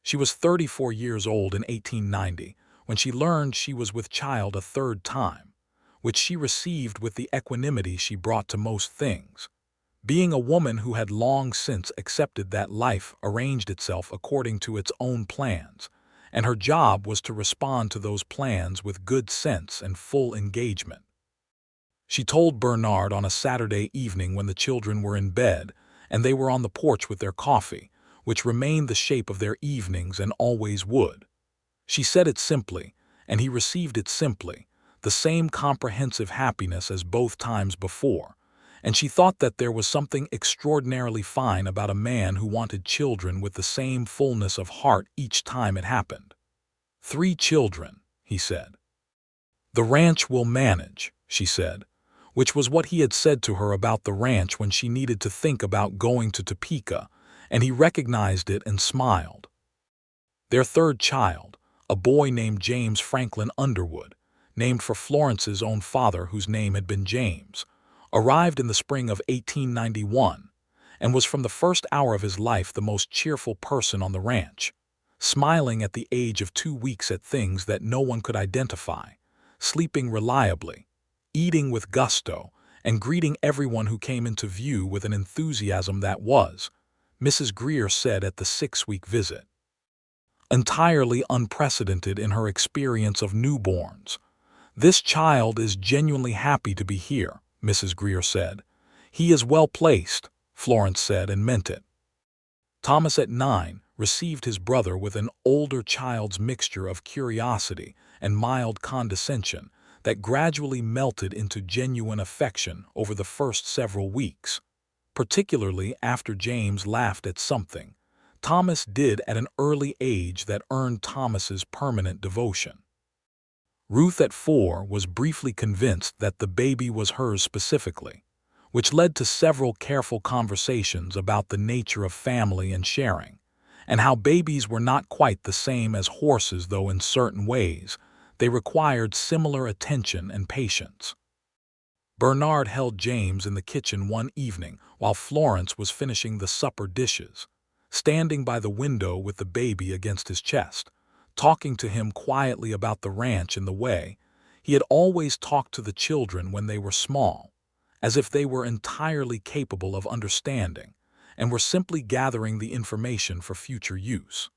She was 34 years old in 1890 when she learned she was with child a third time, which she received with the equanimity she brought to most things, being a woman who had long since accepted that life arranged itself according to its own plans, and her job was to respond to those plans with good sense and full engagement. She told Bernard on a Saturday evening when the children were in bed and they were on the porch with their coffee, which remained the shape of their evenings and always would. She said it simply, and he received it simply, the same comprehensive happiness as both times before, and she thought that there was something extraordinarily fine about a man who wanted children with the same fullness of heart each time it happened. 3 children, he said. The ranch will manage, she said, which was what he had said to her about the ranch when she needed to think about going to Topeka, and he recognized it and smiled. Their third child, a boy named James Franklin Underwood, named for Florence's own father whose name had been James, arrived in the spring of 1891 and was from the first hour of his life the most cheerful person on the ranch, smiling at the age of 2 weeks at things that no one could identify, sleeping reliably, eating with gusto, and greeting everyone who came into view with an enthusiasm that was, Mrs. Greer said at the 6-week visit, entirely unprecedented in her experience of newborns. "This child is genuinely happy to be here," Mrs. Greer said. "He is well placed," Florence said and meant it. Thomas at 9 received his brother with an older child's mixture of curiosity and mild condescension that gradually melted into genuine affection over the first several weeks. Particularly after James laughed at something Thomas did at an early age that earned Thomas's permanent devotion. Ruth at 4 was briefly convinced that the baby was hers specifically, which led to several careful conversations about the nature of family and sharing, and how babies were not quite the same as horses, though in certain ways they required similar attention and patience. Bernard held James in the kitchen one evening while Florence was finishing the supper dishes, standing by the window with the baby against his chest, talking to him quietly about the ranch in the way he had always talked to the children when they were small, as if they were entirely capable of understanding and were simply gathering the information for future use.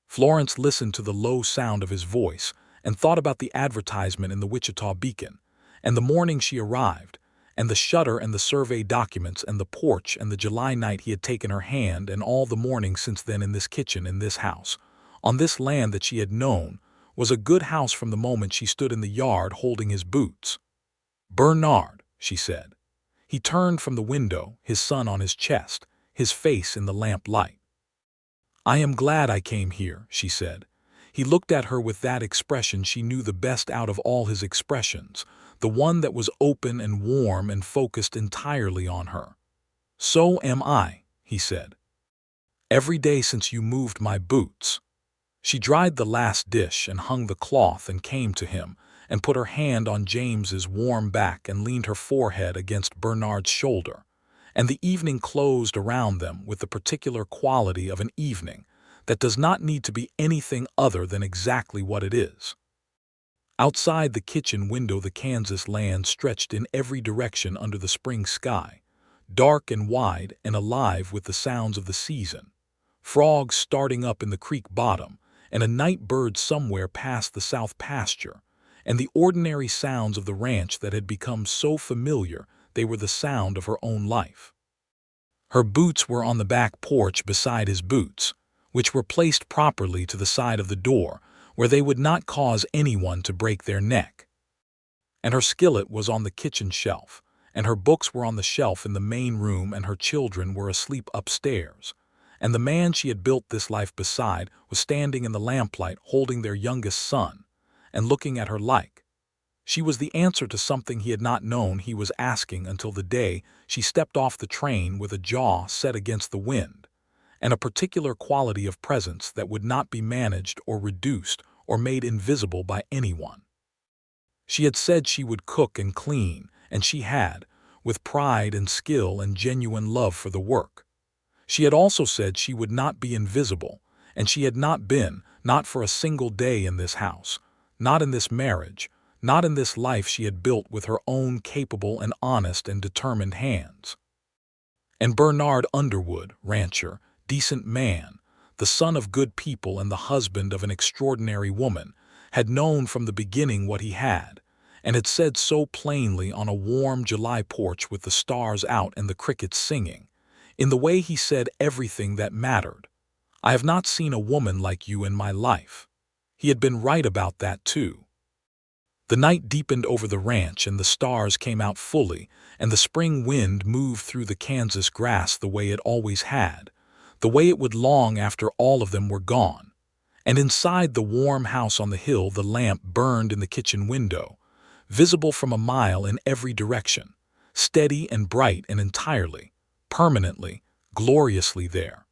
Florence listened to the low sound of his voice and thought about the advertisement in the Wichita Beacon, and the morning she arrived, and the shutter and the survey documents and the porch and the July night he had taken her hand and all the morning since then in this kitchen, in this house, on this land that she had known, was a good house from the moment she stood in the yard holding his boots. "Bernard," she said. He turned from the window, his son on his chest, his face in the lamp light. "I am glad I came here," she said. He looked at her with that expression she knew the best out of all his expressions, the one that was open and warm and focused entirely on her. "So am I," he said. "Every day since you moved my boots." She dried the last dish and hung the cloth and came to him and put her hand on James's warm back and leaned her forehead against Bernard's shoulder, and the evening closed around them with the particular quality of an evening that does not need to be anything other than exactly what it is. Outside the kitchen window the Kansas land stretched in every direction under the spring sky, dark and wide and alive with the sounds of the season, frogs starting up in the creek bottom, and a night bird somewhere past the south pasture, and the ordinary sounds of the ranch that had become so familiar they were the sound of her own life. Her boots were on the back porch beside his boots, which were placed properly to the side of the door, where they would not cause anyone to break their neck. And her skillet was on the kitchen shelf, and her books were on the shelf in the main room, and her children were asleep upstairs. And the man she had built this life beside was standing in the lamplight holding their youngest son, and looking at her like. She was the answer to something he had not known he was asking until the day she stepped off the train with a jaw set against the wind, and a particular quality of presence that would not be managed or reduced or made invisible by anyone. She had said she would cook and clean, and she had, with pride and skill and genuine love for the work. She had also said she would not be invisible, and she had not been, not for a single day in this house, not in this marriage, not in this life she had built with her own capable and honest and determined hands. And Bernard Underwood, rancher, decent man, the son of good people and the husband of an extraordinary woman, had known from the beginning what he had, and had said so plainly on a warm July porch with the stars out and the crickets singing, in the way he said everything that mattered, "I have not seen a woman like you in my life." He had been right about that too. The night deepened over the ranch and the stars came out fully, and the spring wind moved through the Kansas grass the way it always had, the way it would long after all of them were gone. And inside the warm house on the hill the lamp burned in the kitchen window, visible from a mile in every direction, steady and bright and entirely, permanently, gloriously there.